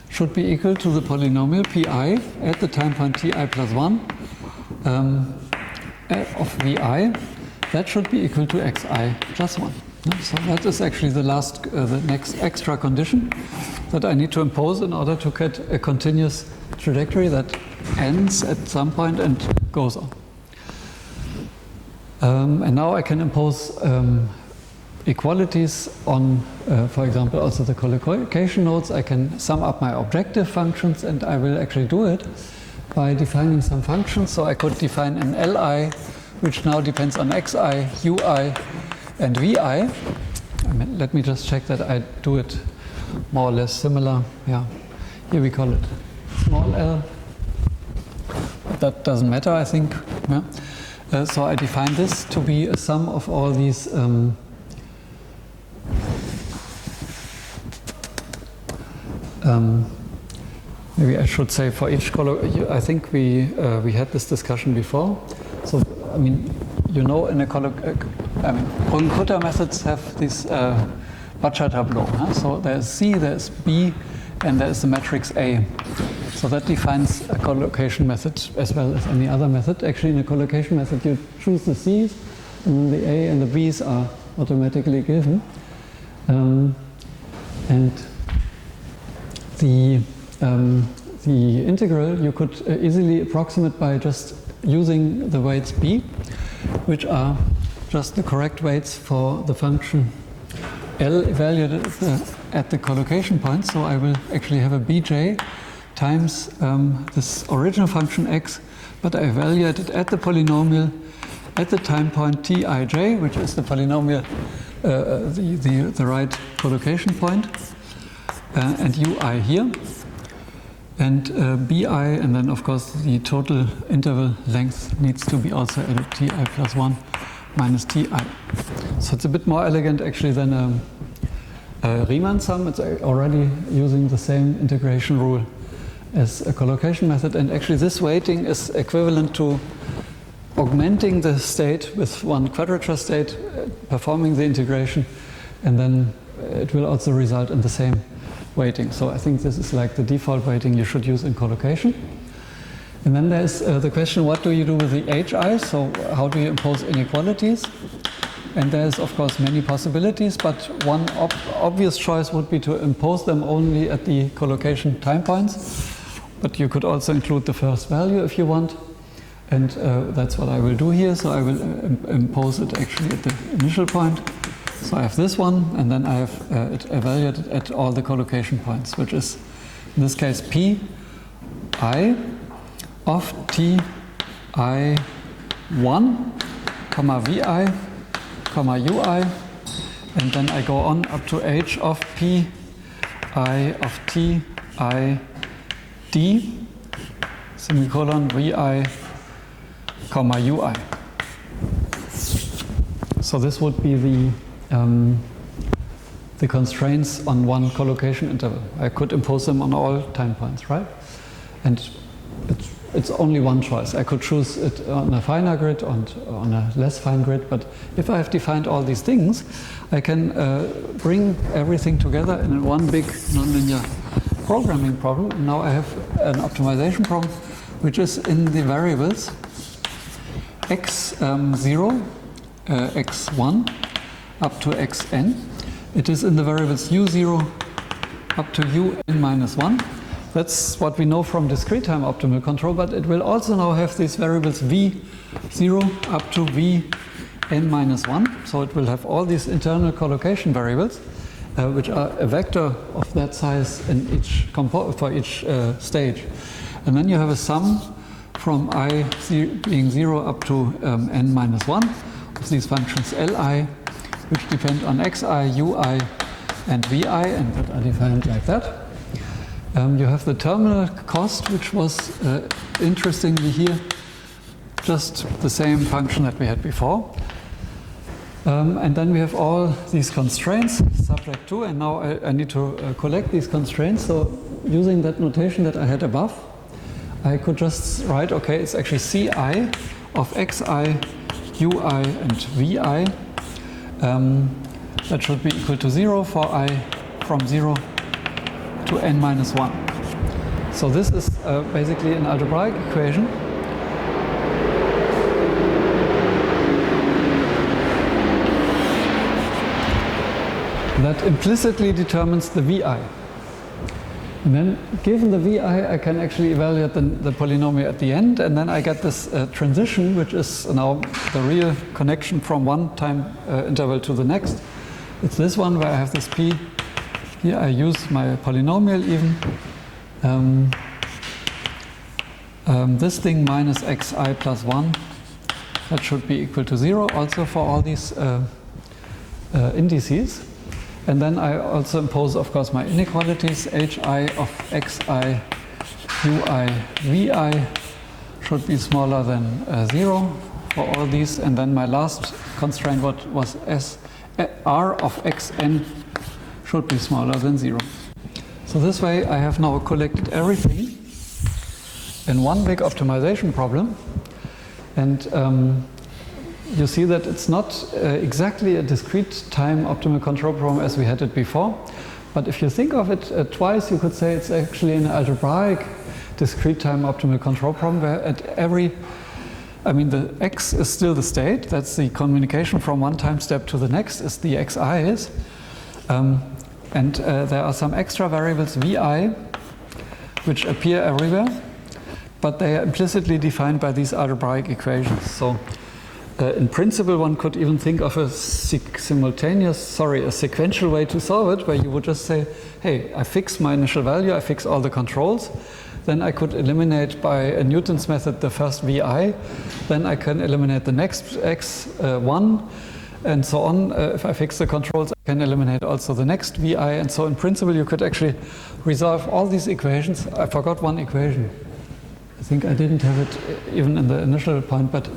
should be equal to the polynomial pi at the time point ti plus 1 of vi. That should be equal to xi plus 1. So that is actually the next extra condition that I need to impose in order to get a continuous trajectory that ends at some point and goes on. And now I can impose equalities on, for example, also the collocation nodes. I can sum up my objective functions, and I will actually do it by defining some functions. So I could define an li, which now depends on xi, ui, and vi. Let me just check that I do it more or less similar. Yeah, here we call it small l. That doesn't matter, I think. Yeah. So I define this to be a sum of all these maybe I should say for each I think we had this discussion before. So I mean, you know, in a Bruggen-Kutter methods have this Baccia tableau. Huh? So there's C, there's B, and there's the matrix A. So that defines a collocation method as well as any other method. Actually, in a collocation method, you choose the C's, and then the A and the B's are automatically given. And the integral you could easily approximate by just using the weights B, which are just the correct weights for the function L evaluated at the collocation point. So I will actually have a Bj times this original function x, but I evaluate it at the polynomial at the time point Tij, which is the polynomial, the right collocation point, and ui here, and bi, and then of course the total interval length needs to be also at ti plus 1 minus ti. So it's a bit more elegant actually than a Riemann sum. It's already using the same integration rule as a collocation method, and actually this weighting is equivalent to augmenting the state with one quadrature state, performing the integration, and then it will also result in the same weighting. So I think this is like the default weighting you should use in collocation. And then there's the question, what do you do with the hi? So how do you impose inequalities? And there's of course many possibilities, but one obvious choice would be to impose them only at the collocation time points. But you could also include the first value if you want. And that's what I will do here. So I will impose it actually at the initial point. So I have this one, and then I have it evaluated at all the collocation points, which is in this case P I of T I 1, comma VI, comma UI, and then I go on up to H of P I of T I D, semicolon VI, comma UI. So this would be the constraints on one collocation interval. I could impose them on all time points, right? And it's only one choice. I could choose it on a finer grid and on a less fine grid, but if I have defined all these things, I can bring everything together in one big nonlinear programming problem. And now I have an optimization problem, which is in the variables x0, x1 up to xn. It is in the variables u0 up to un minus 1. That's what we know from discrete time optimal control, but it will also now have these variables v0 up to vn minus 1. So it will have all these internal collocation variables, which are a vector of that size in each for each stage. And then you have a sum from I being 0 up to n minus 1 of these functions Li, which depend on xi, ui, and vi, and that are defined like that. You have the terminal cost, which was interestingly here just the same function that we had before. And then we have all these constraints subject to, and now I need to collect these constraints. So using that notation that I had above, I could just write, okay, it's actually ci of xi, ui, and vi. That should be equal to 0 for I from 0 to n minus 1. So this is basically an algebraic equation that implicitly determines the vi. And then, given the vi, I can actually evaluate the polynomial at the end, and then I get this transition, which is now the real connection from one time interval to the next. It's this one where I have this p. Here I use my polynomial even. This thing minus xi plus 1, that should be equal to 0 also for all these indices. And then I also impose, of course, my inequalities. Hi of xi, ui, vi should be smaller than 0 for all these. And then my last constraint was r of xn should be smaller than 0. So this way I have now collected everything in one big optimization problem, and you see that it's not exactly a discrete time optimal control problem as we had it before, but if you think of it twice, you could say it's actually an algebraic discrete time optimal control problem where at every, I mean the x is still the state, that's the communication from one time step to the next is the xi's, and there are some extra variables vi which appear everywhere, but they are implicitly defined by these algebraic equations. So in principle one could even think of a sequential way to solve it, where you would just say, hey, I fix my initial value, I fix all the controls, then I could eliminate by Newton's method the first vi, then I can eliminate the next x1, and so on. If I fix the controls, I can eliminate also the next vi, and so in principle you could actually resolve all these equations. I forgot one equation. I think I didn't have it even in the initial point, but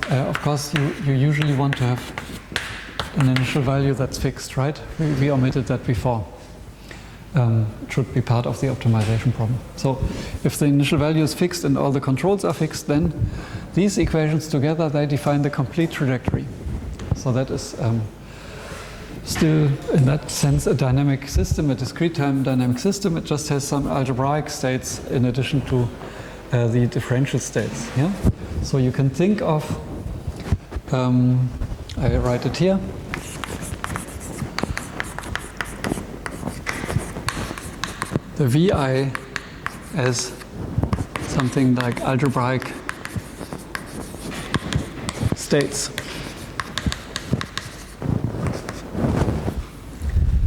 of course you usually want to have an initial value that's fixed, right? We omitted that before. It should be part of the optimization problem. So if the initial value is fixed and all the controls are fixed, then these equations together, they define the complete trajectory. So that is still, in that sense, a dynamic system, a discrete time dynamic system. It just has some algebraic states in addition to the differential states. Yeah? So you can think of, I write it here, the vi as something like algebraic states.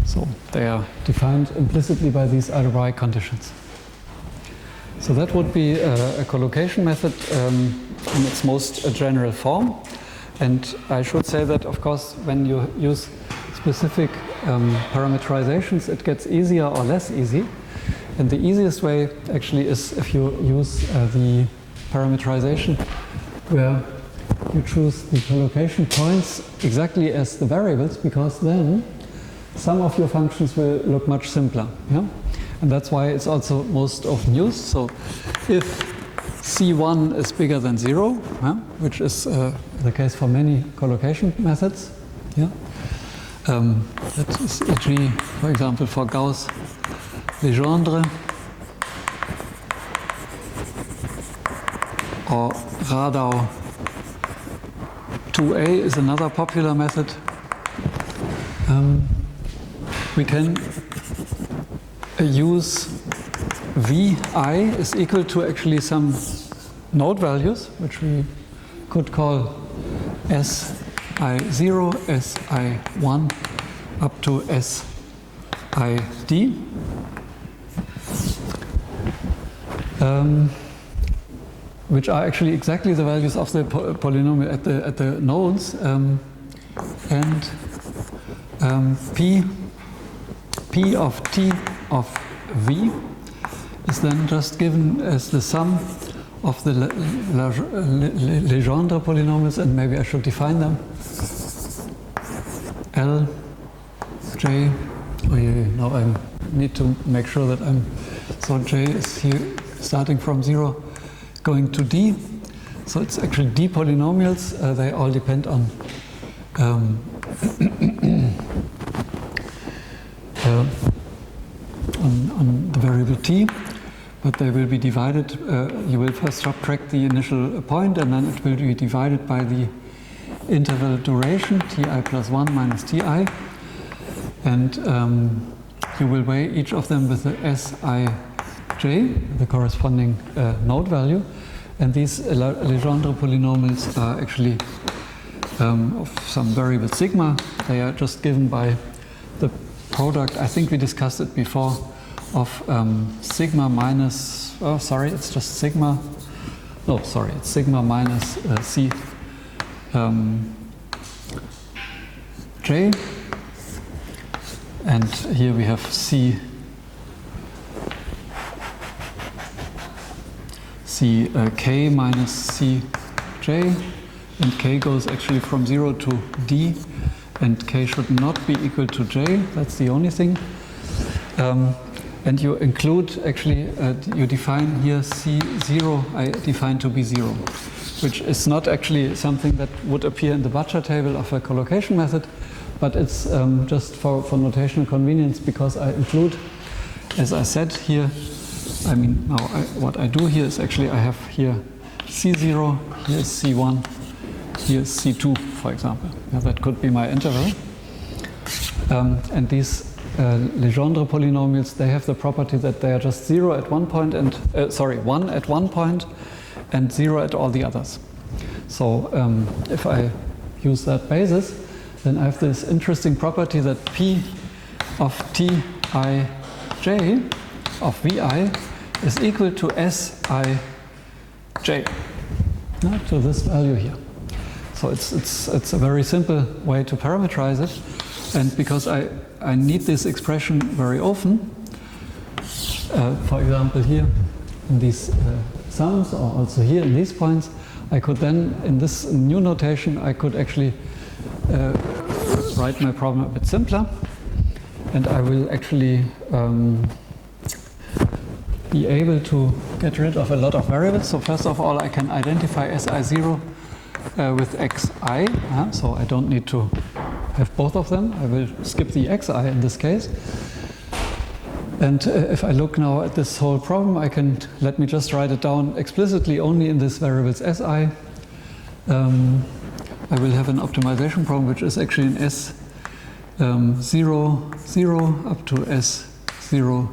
So they are defined implicitly by these algebraic conditions. So that would be a collocation method in its most general form. And I should say that, of course, when you use specific parameterizations, it gets easier or less easy. And the easiest way actually is if you use the parameterization where you choose the collocation points exactly as the variables, because then some of your functions will look much simpler. Yeah? And that's why it's also most often used. So if C1 is bigger than 0, yeah, which is the case for many collocation methods, yeah? That is e.g., for example, for Gauss Legendre or Radau 2a is another popular method. We can use vi is equal to actually some node values, which we could call si0, si1 up to sid, which are actually exactly the values of the polynomial at the nodes, and p of t of v is then just given as the sum of the Legendre polynomials, and maybe I should define them. L, J, oh yeah, now I need to make sure that so J is here starting from 0 going to D. So it's actually D polynomials, they all depend on on the variable t, but they will be divided. You will first subtract the initial point, and then it will be divided by the interval duration, ti plus 1 minus ti, and you will weigh each of them with the sij, the corresponding node value, and these Legendre polynomials are actually of some variable sigma. They are just given by the product, I think we discussed it before, of sigma minus, oh sorry, it's just sigma, no sorry, it's sigma minus c j, and here we have k minus c j, and k goes actually from 0 to d, and k should not be equal to j, that's the only thing. And you include, actually, you define here C0, I define to be 0, which is not actually something that would appear in the Butcher table of a collocation method, but it's just for notational convenience, because I include, as I said here, I mean, now what I do here is actually I have here C0, here is C1, here is C2, for example. Yeah, that could be my interval. And these Legendre polynomials, they have the property that they are just 0 at one point and, 1 at one point and 0 at all the others. So if I use that basis, then I have this interesting property that P of Tij of Vi is equal to Sij, to this value here. So it's a very simple way to parameterize it. And because I need this expression very often, for example here in these sums, or also here in these points, I could then, in this new notation, I could actually write my problem a bit simpler, and I will actually be able to get rid of a lot of variables. So first of all, I can identify Si0 with xi, so I don't need to have both of them. I will skip the xi in this case. And if I look now at this whole problem, let me just write it down explicitly only in this variables si. I will have an optimization problem which is actually an S0, 0 up to S0,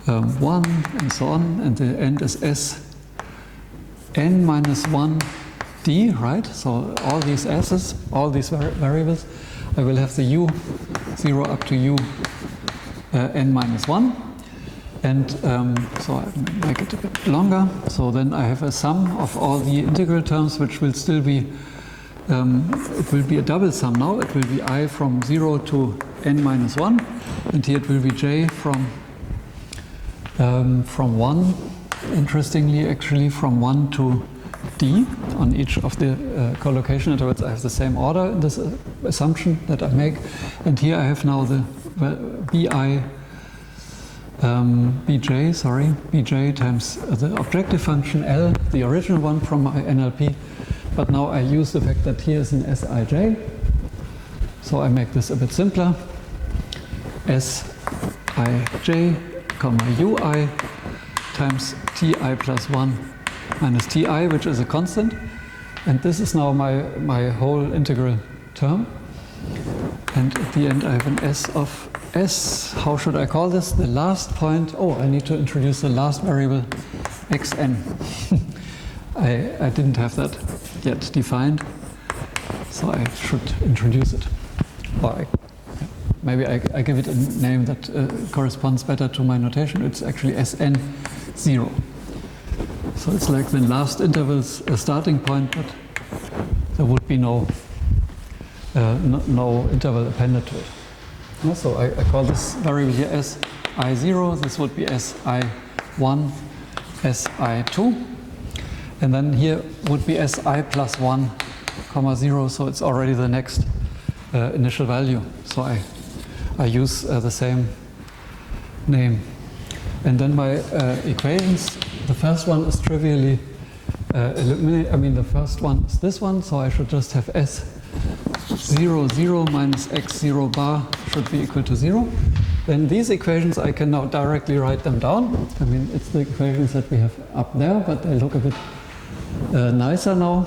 1 and so on, and the end is Sn minus 1 D, right? So all these S's, all these variables, I will have the U 0 up to U n minus 1. And so I make it a bit longer. So then I have a sum of all the integral terms, which will still be, it will be a double sum now. It will be I from 0 to n minus 1. And here it will be j from 1, interestingly, actually from 1 to D on each of the collocation intervals. I have the same order in this assumption that I make. And here I have now the bj times the objective function L, the original one from my NLP. But now I use the fact that here is an Sij. So I make this a bit simpler. Sij, ui times Ti plus 1 minus Ti, which is a constant. And this is now my whole integral term. And at the end I have an S of S. How should I call this? The last point. Oh, I need to introduce the last variable, xn. I didn't have that yet defined, so I should introduce it. Or maybe I give it a name that corresponds better to my notation. It's actually Sn0. So it's like the last interval's starting point, but there would be no interval appended to it. Yeah, so I call this variable here Si0. This would be Si1, Si2. And then here would be Si plus 1, 0. So it's already the next initial value. So I use the same name. And then my equations, the first one is trivially eliminated. I mean, the first one is this one, so I should just have S0, 0 minus x0 bar should be equal to 0. Then these equations, I can now directly write them down. I mean, it's the equations that we have up there, but they look a bit nicer now.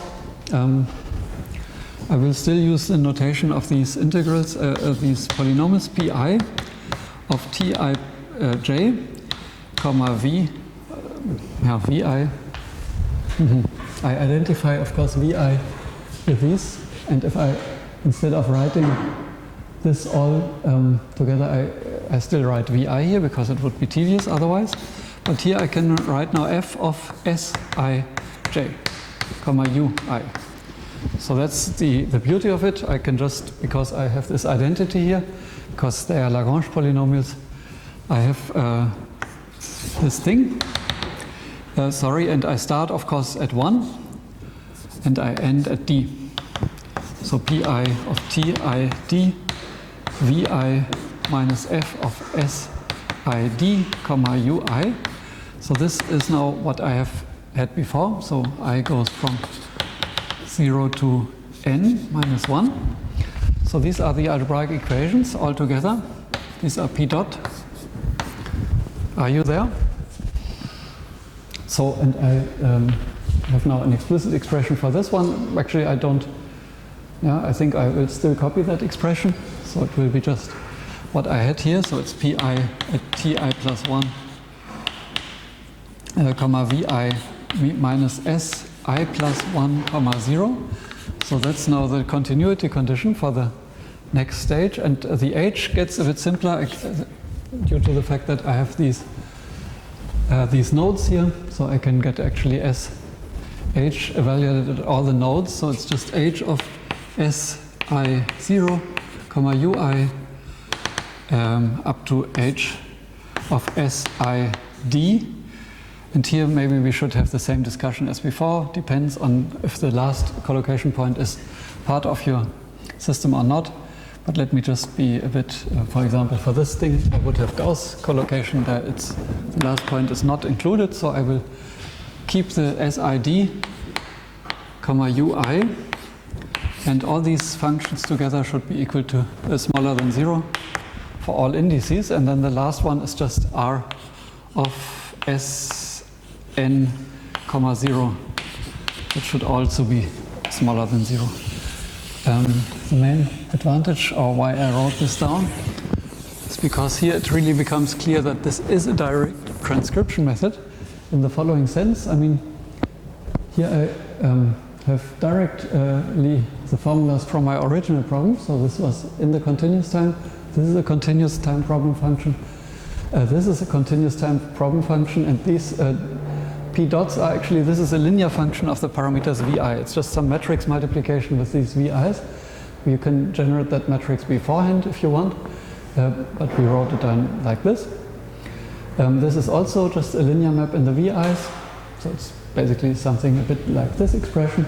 I will still use the notation of these integrals, these polynomials, pi of Tij, comma v, vi. I identify, of course, vi with these, and if I, instead of writing this all together, I still write vi here because it would be tedious otherwise. But here I can write now f of Sij, comma ui. So that's the beauty of it. I can just, because I have this identity here, because they are Lagrange polynomials, I have this thing. And I start, of course, at 1, and I end at d. So pi of Tij d vi minus f of id, comma ui. So this is now what I have had before. So I goes from 0 to n minus 1. So these are the algebraic equations all together. These are p dot. Are you there? So, and I have now an explicit expression for this one. Actually, I don't, yeah, I think I will still copy that expression. So it will be just what I had here. So it's pi at ti plus 1, comma vi minus si plus 1, comma 0. So that's now the continuity condition for the next stage. And the h gets a bit simpler due to the fact that I have these nodes here. So I can get actually s h evaluated at all the nodes. So it's just h of si0, comma ui up to h of sid. And here maybe we should have the same discussion as before. Depends on if the last collocation point is part of your system or not. But let me just be a bit, for example, for this thing, I would have Gauss collocation there. The last point is not included, so I will keep the SID, comma UI, and all these functions together should be equal to smaller than 0 for all indices. And then the last one is just R of Sn, comma 0, which should also be smaller than 0. The main advantage, or why I wrote this down, is because here it really becomes clear that this is a direct transcription method in the following sense. I mean, here I have directly the formulas from my original problem. So this was in the continuous time. This is a continuous time problem function. This is a continuous time problem function, and these p dots are actually, this is a linear function of the parameters vi. It's just some matrix multiplication with these vi's. You can generate that matrix beforehand if you want, but we wrote it down like this. This is also just a linear map in the vi's, so it's basically something a bit like this expression,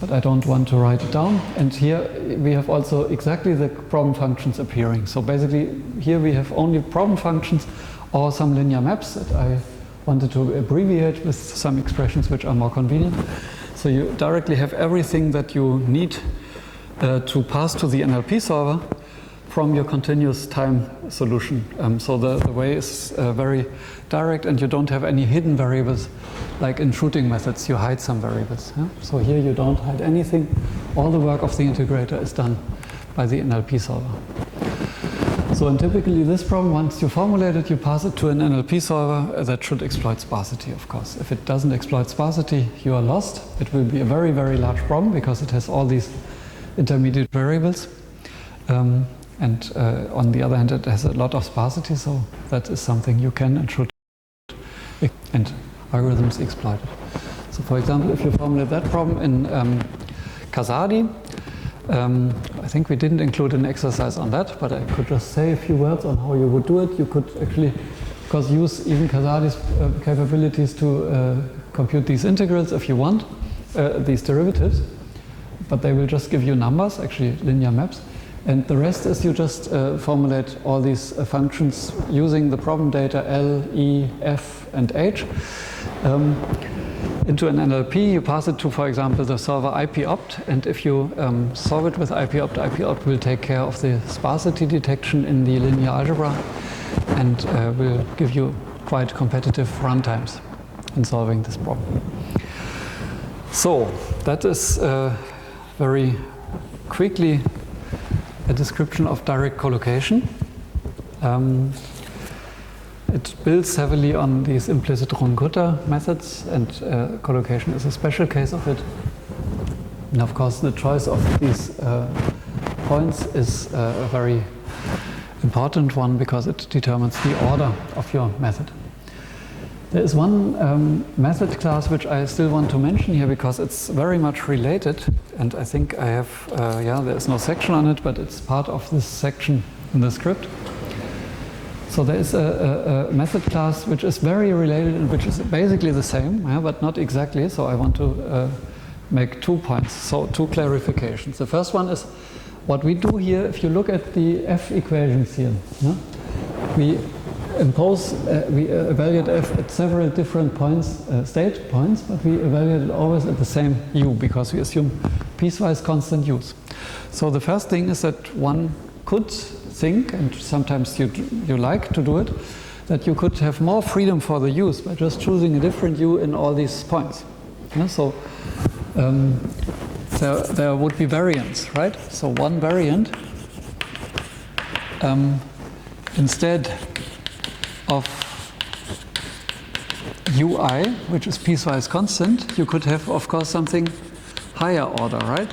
but I don't want to write it down. And here we have also exactly the problem functions appearing. So basically here we have only problem functions or some linear maps that I wanted to abbreviate with some expressions which are more convenient. So you directly have everything that you need to pass to the NLP solver from your continuous time solution. So the way is very direct, and you don't have any hidden variables like in shooting methods. You hide some variables. Yeah? So here you don't hide anything. All the work of the integrator is done by the NLP solver. So and typically this problem, once you formulate it, you pass it to an NLP solver that should exploit sparsity, of course. If it doesn't exploit sparsity, you are lost. It will be a very, very large problem because it has all these intermediate variables. And on the other hand, it has a lot of sparsity, so that is something you can and should, and algorithms exploit it. So for example, if you formulate that problem in Casadi, I think we didn't include an exercise on that, but I could just say a few words on how you would do it. You could actually, of course, use even Casadi's capabilities to compute these integrals if you want, these derivatives, but they will just give you numbers, actually linear maps. And the rest is you just formulate all these functions using the problem data L, E, F, and H into an NLP. You pass it to, for example, the solver IPOpt, and if you solve it with IPOpt will take care of the sparsity detection in the linear algebra and will give you quite competitive runtimes in solving this problem. So that is very quickly a description of direct collocation. It builds heavily on these implicit Runge-Kutta methods, and collocation is a special case of it. And of course, the choice of these points is a very important one because it determines the order of your method. There is one method class which I still want to mention here because it's very much related, and I think I have, there is no section on it, but it's part of this section in the script. So there is a method class which is very related and which is basically the same, but not exactly. So I want to make 2 points, so 2 clarifications. The first one is what we do here. If you look at the F equations here, we impose, we evaluate f at several different points, state points, but we evaluate it always at the same u because we assume piecewise constant u's. So the first thing is that one could think, and sometimes you like to do it, that you could have more freedom for the u's by just choosing a different u in all these points. Yeah, so there would be variants, right? So one variant, instead of ui, which is piecewise constant, you could have, of course, something higher order, right?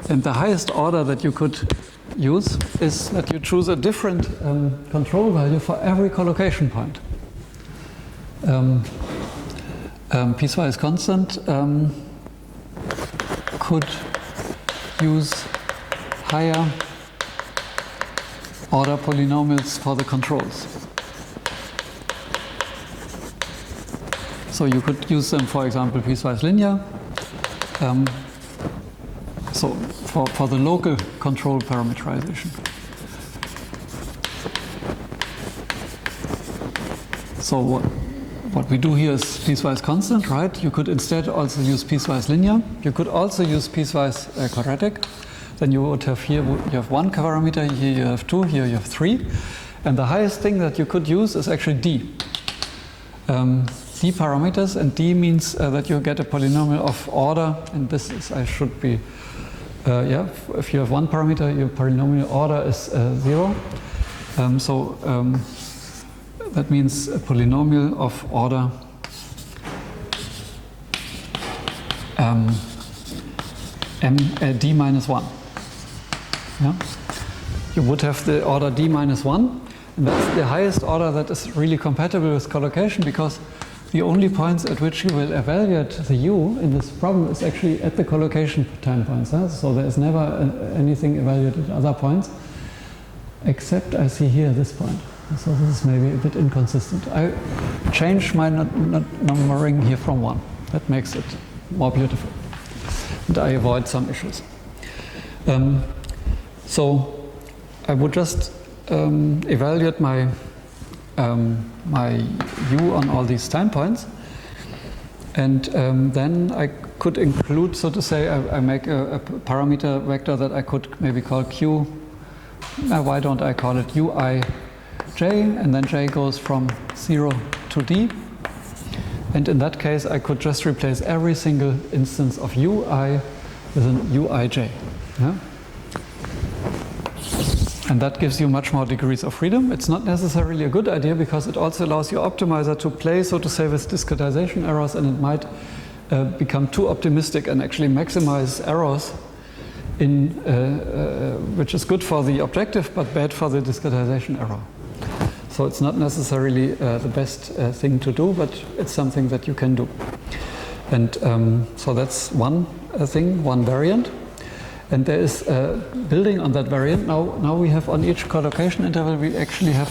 And the highest order that you could use is that you choose a different control value for every collocation point. Piecewise constant could use higher order polynomials for the controls. So you could use them, for example, piecewise linear. So for the local control parameterization. So what we do here is piecewise constant, right? You could instead also use piecewise linear. You could also use piecewise quadratic. Then you would have here, you have one parameter, here you have two, here you have three. And the highest thing that you could use is actually d. D parameters, and d means that you get a polynomial of order, and this is, I should be, if you have one parameter, your polynomial order is 0. That means a polynomial of order d minus 1. Yeah? You would have the order d minus 1, and that's the highest order that is really compatible with collocation, because the only points at which you will evaluate the u in this problem is actually at the collocation time points. Huh? So there is never anything evaluated at other points, except I see here this point. So this is maybe a bit inconsistent. I changed my numbering here from 1. That makes it more beautiful. And I avoid some issues. So I would just evaluate my my u on all these time points, and then I could include, so to say, I make a parameter vector that I could maybe call q. Why don't I call it ui j, and then j goes from 0 to d, and in that case I could just replace every single instance of ui with an uij. Yeah? And that gives you much more degrees of freedom. It's not necessarily a good idea because it also allows your optimizer to play, so to say, with discretization errors, and it might become too optimistic and actually maximize errors, which is good for the objective but bad for the discretization error. So it's not necessarily the best thing to do, but it's something that you can do. And so that's one thing, one variant. And there is, building on that variant, now we have on each collocation interval, we actually have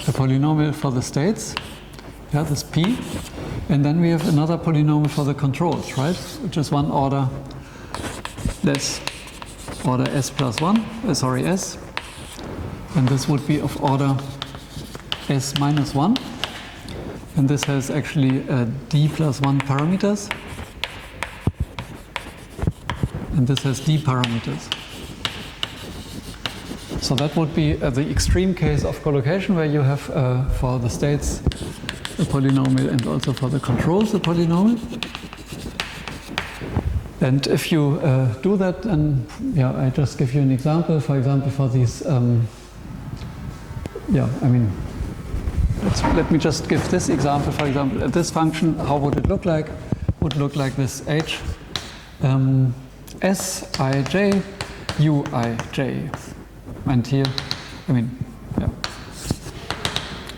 a polynomial for the states, yeah, this p, and then we have another polynomial for the controls, right, which is one order less, order s plus 1, s, and this would be of order s minus 1, and this has actually d plus 1 parameters. And this has d parameters. So that would be the extreme case of collocation, where you have for the states a polynomial and also for the controls a polynomial. And if you do that, then I just give you an example. For example, for these, let me just give this example. For example, this function, how would it look like? Would look like this h. Sij, uij, and here,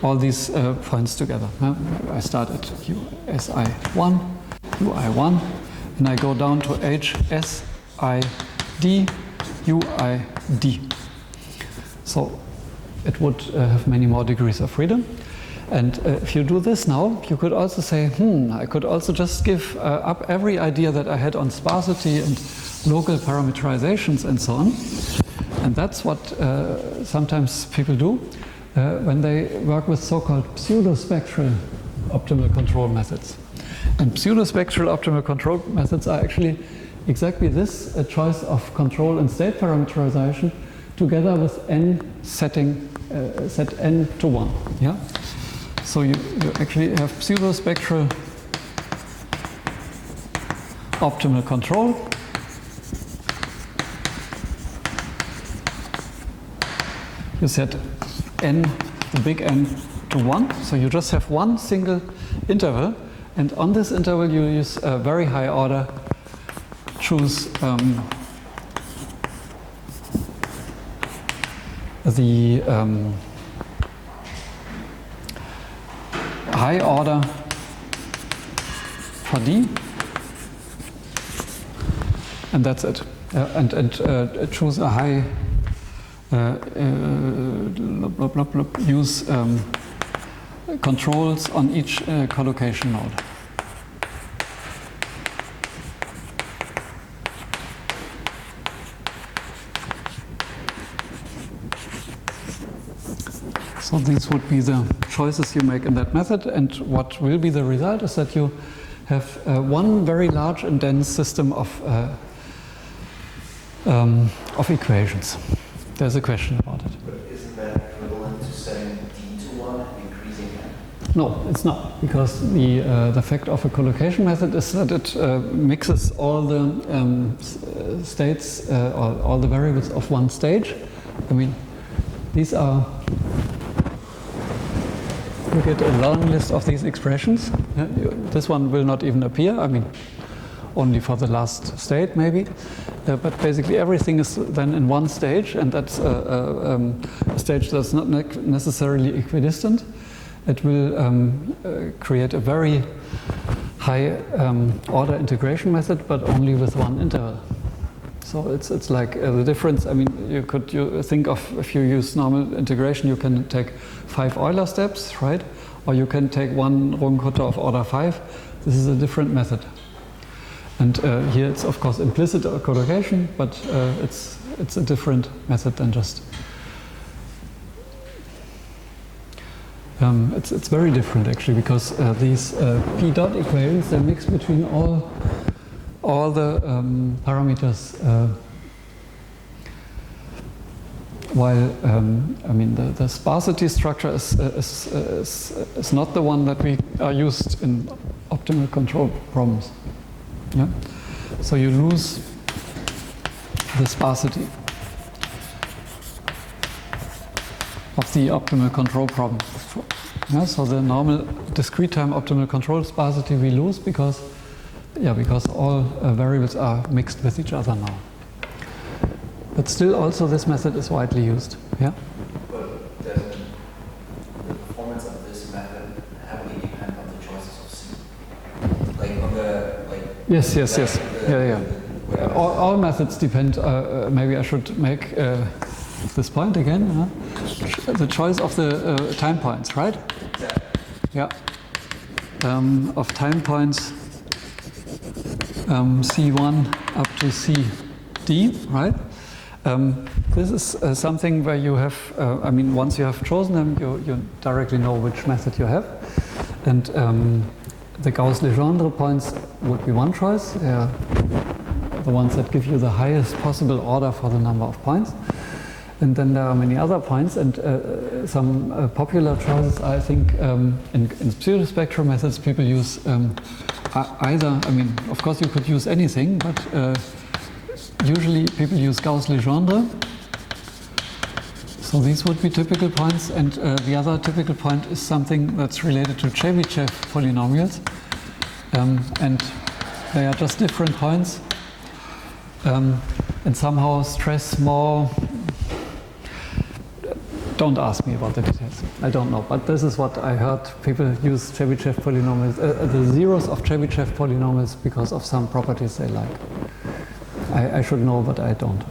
all these points together. I start at si1, ui1, and I go down to h, sid, uid. So it would have many more degrees of freedom. And if you do this now, you could also say, I could also just give up every idea that I had on sparsity and local parameterizations and so on. And that's what sometimes people do. when they work with so-called pseudospectral optimal control methods. And pseudospectral optimal control methods are actually exactly this, a choice of control and state parameterization together with n setting, set n to 1. Yeah? So you actually have pseudospectral optimal control. You set n, the big N, to 1. So you just have one single interval. And on this interval you use a very high order, choose the high order for D, and that's it. And choose a high, use controls on each collocation node. So these would be the choices you make in that method, and what will be the result is that you have one very large and dense system of equations. There's a question about it. But isn't that equivalent to setting D to 1 and increasing n? No, it's not, because the fact of a collocation method is that it mixes all the states, or all the variables of one stage. I mean, these are, you get a long list of these expressions. This one will not even appear, I mean, only for the last state maybe. But basically everything is then in one stage, and that's a stage that's not necessarily equidistant. It will create a very high order integration method, but only with one interval. So it's like the difference. I mean, you could think of, if you use normal integration, you can take 5 Euler steps, right? Or you can take one Runge-Kutta of order 5. This is a different method. And here it's of course implicit collocation, but it's a different method than just. It's very different actually, because these p dot equations, they mix between all the parameters, while I mean the sparsity structure is not the one that we are used in optimal control problems. Yeah? So you lose the sparsity of the optimal control problem. Yeah? So the normal discrete time optimal control sparsity we lose because all variables are mixed with each other now. But still also this method is widely used. Yeah? But doesn't the performance of this method heavily depend on the choices of C? Like on the Yes. Yeah. All methods depend. Maybe I should make this point again. The choice of the time points, right? Exactly. Yeah. Of time points C1 up to CD, right? This is something where you have, I mean, once you have chosen them, you directly know which method you have. And the Gauss-Legendre points would be one choice. They are the ones that give you the highest possible order for the number of points. And then there are many other points, and some popular choices, I think, in pseudospectral methods, people use either, I mean, of course you could use anything, but usually people use Gauss-Legendre. So these would be typical points, and the other typical point is something that's related to Chebyshev polynomials, and they are just different points, and somehow stress more. Don't ask me about the details. I don't know, but this is what I heard. People use Chebyshev polynomials, the zeros of Chebyshev polynomials, because of some properties they like. I should know, but I don't.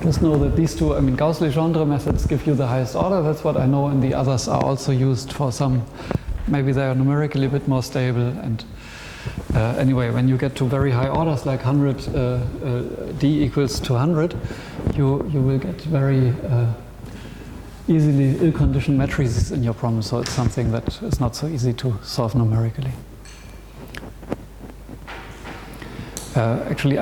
Just know that these two, I mean, Gauss-Legendre methods give you the highest order. That's what I know, and the others are also used for some. Maybe they are numerically a bit more stable. And anyway, when you get to very high orders, like 100, d equals to 100, you will get very easily ill-conditioned matrices in your problem, so it's something that is not so easy to solve numerically. Actually,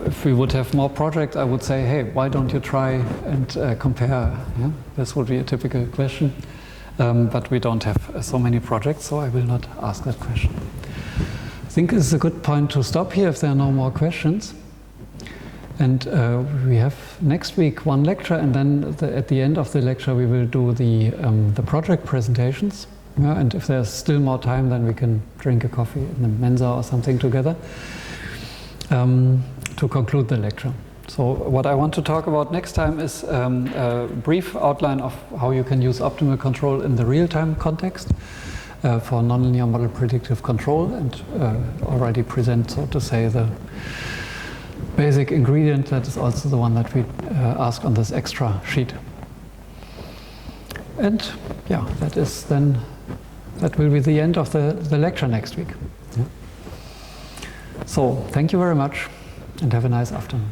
if we would have more projects, I would say, hey, why don't you try and compare? Yeah? This would be a typical question. But we don't have so many projects, so I will not ask that question. I think it's a good point to stop here if there are no more questions. And we have next week one lecture, and then at the end of the lecture we will do the project presentations. Yeah, and if there's still more time, then we can drink a coffee in the Mensa or something together to conclude the lecture. So what I want to talk about next time is a brief outline of how you can use optimal control in the real-time context for nonlinear model predictive control, and already present, so to say, the basic ingredient that is also the one that we ask on this extra sheet. And yeah, that will be the end of the lecture next week. Yeah. So thank you very much and have a nice afternoon.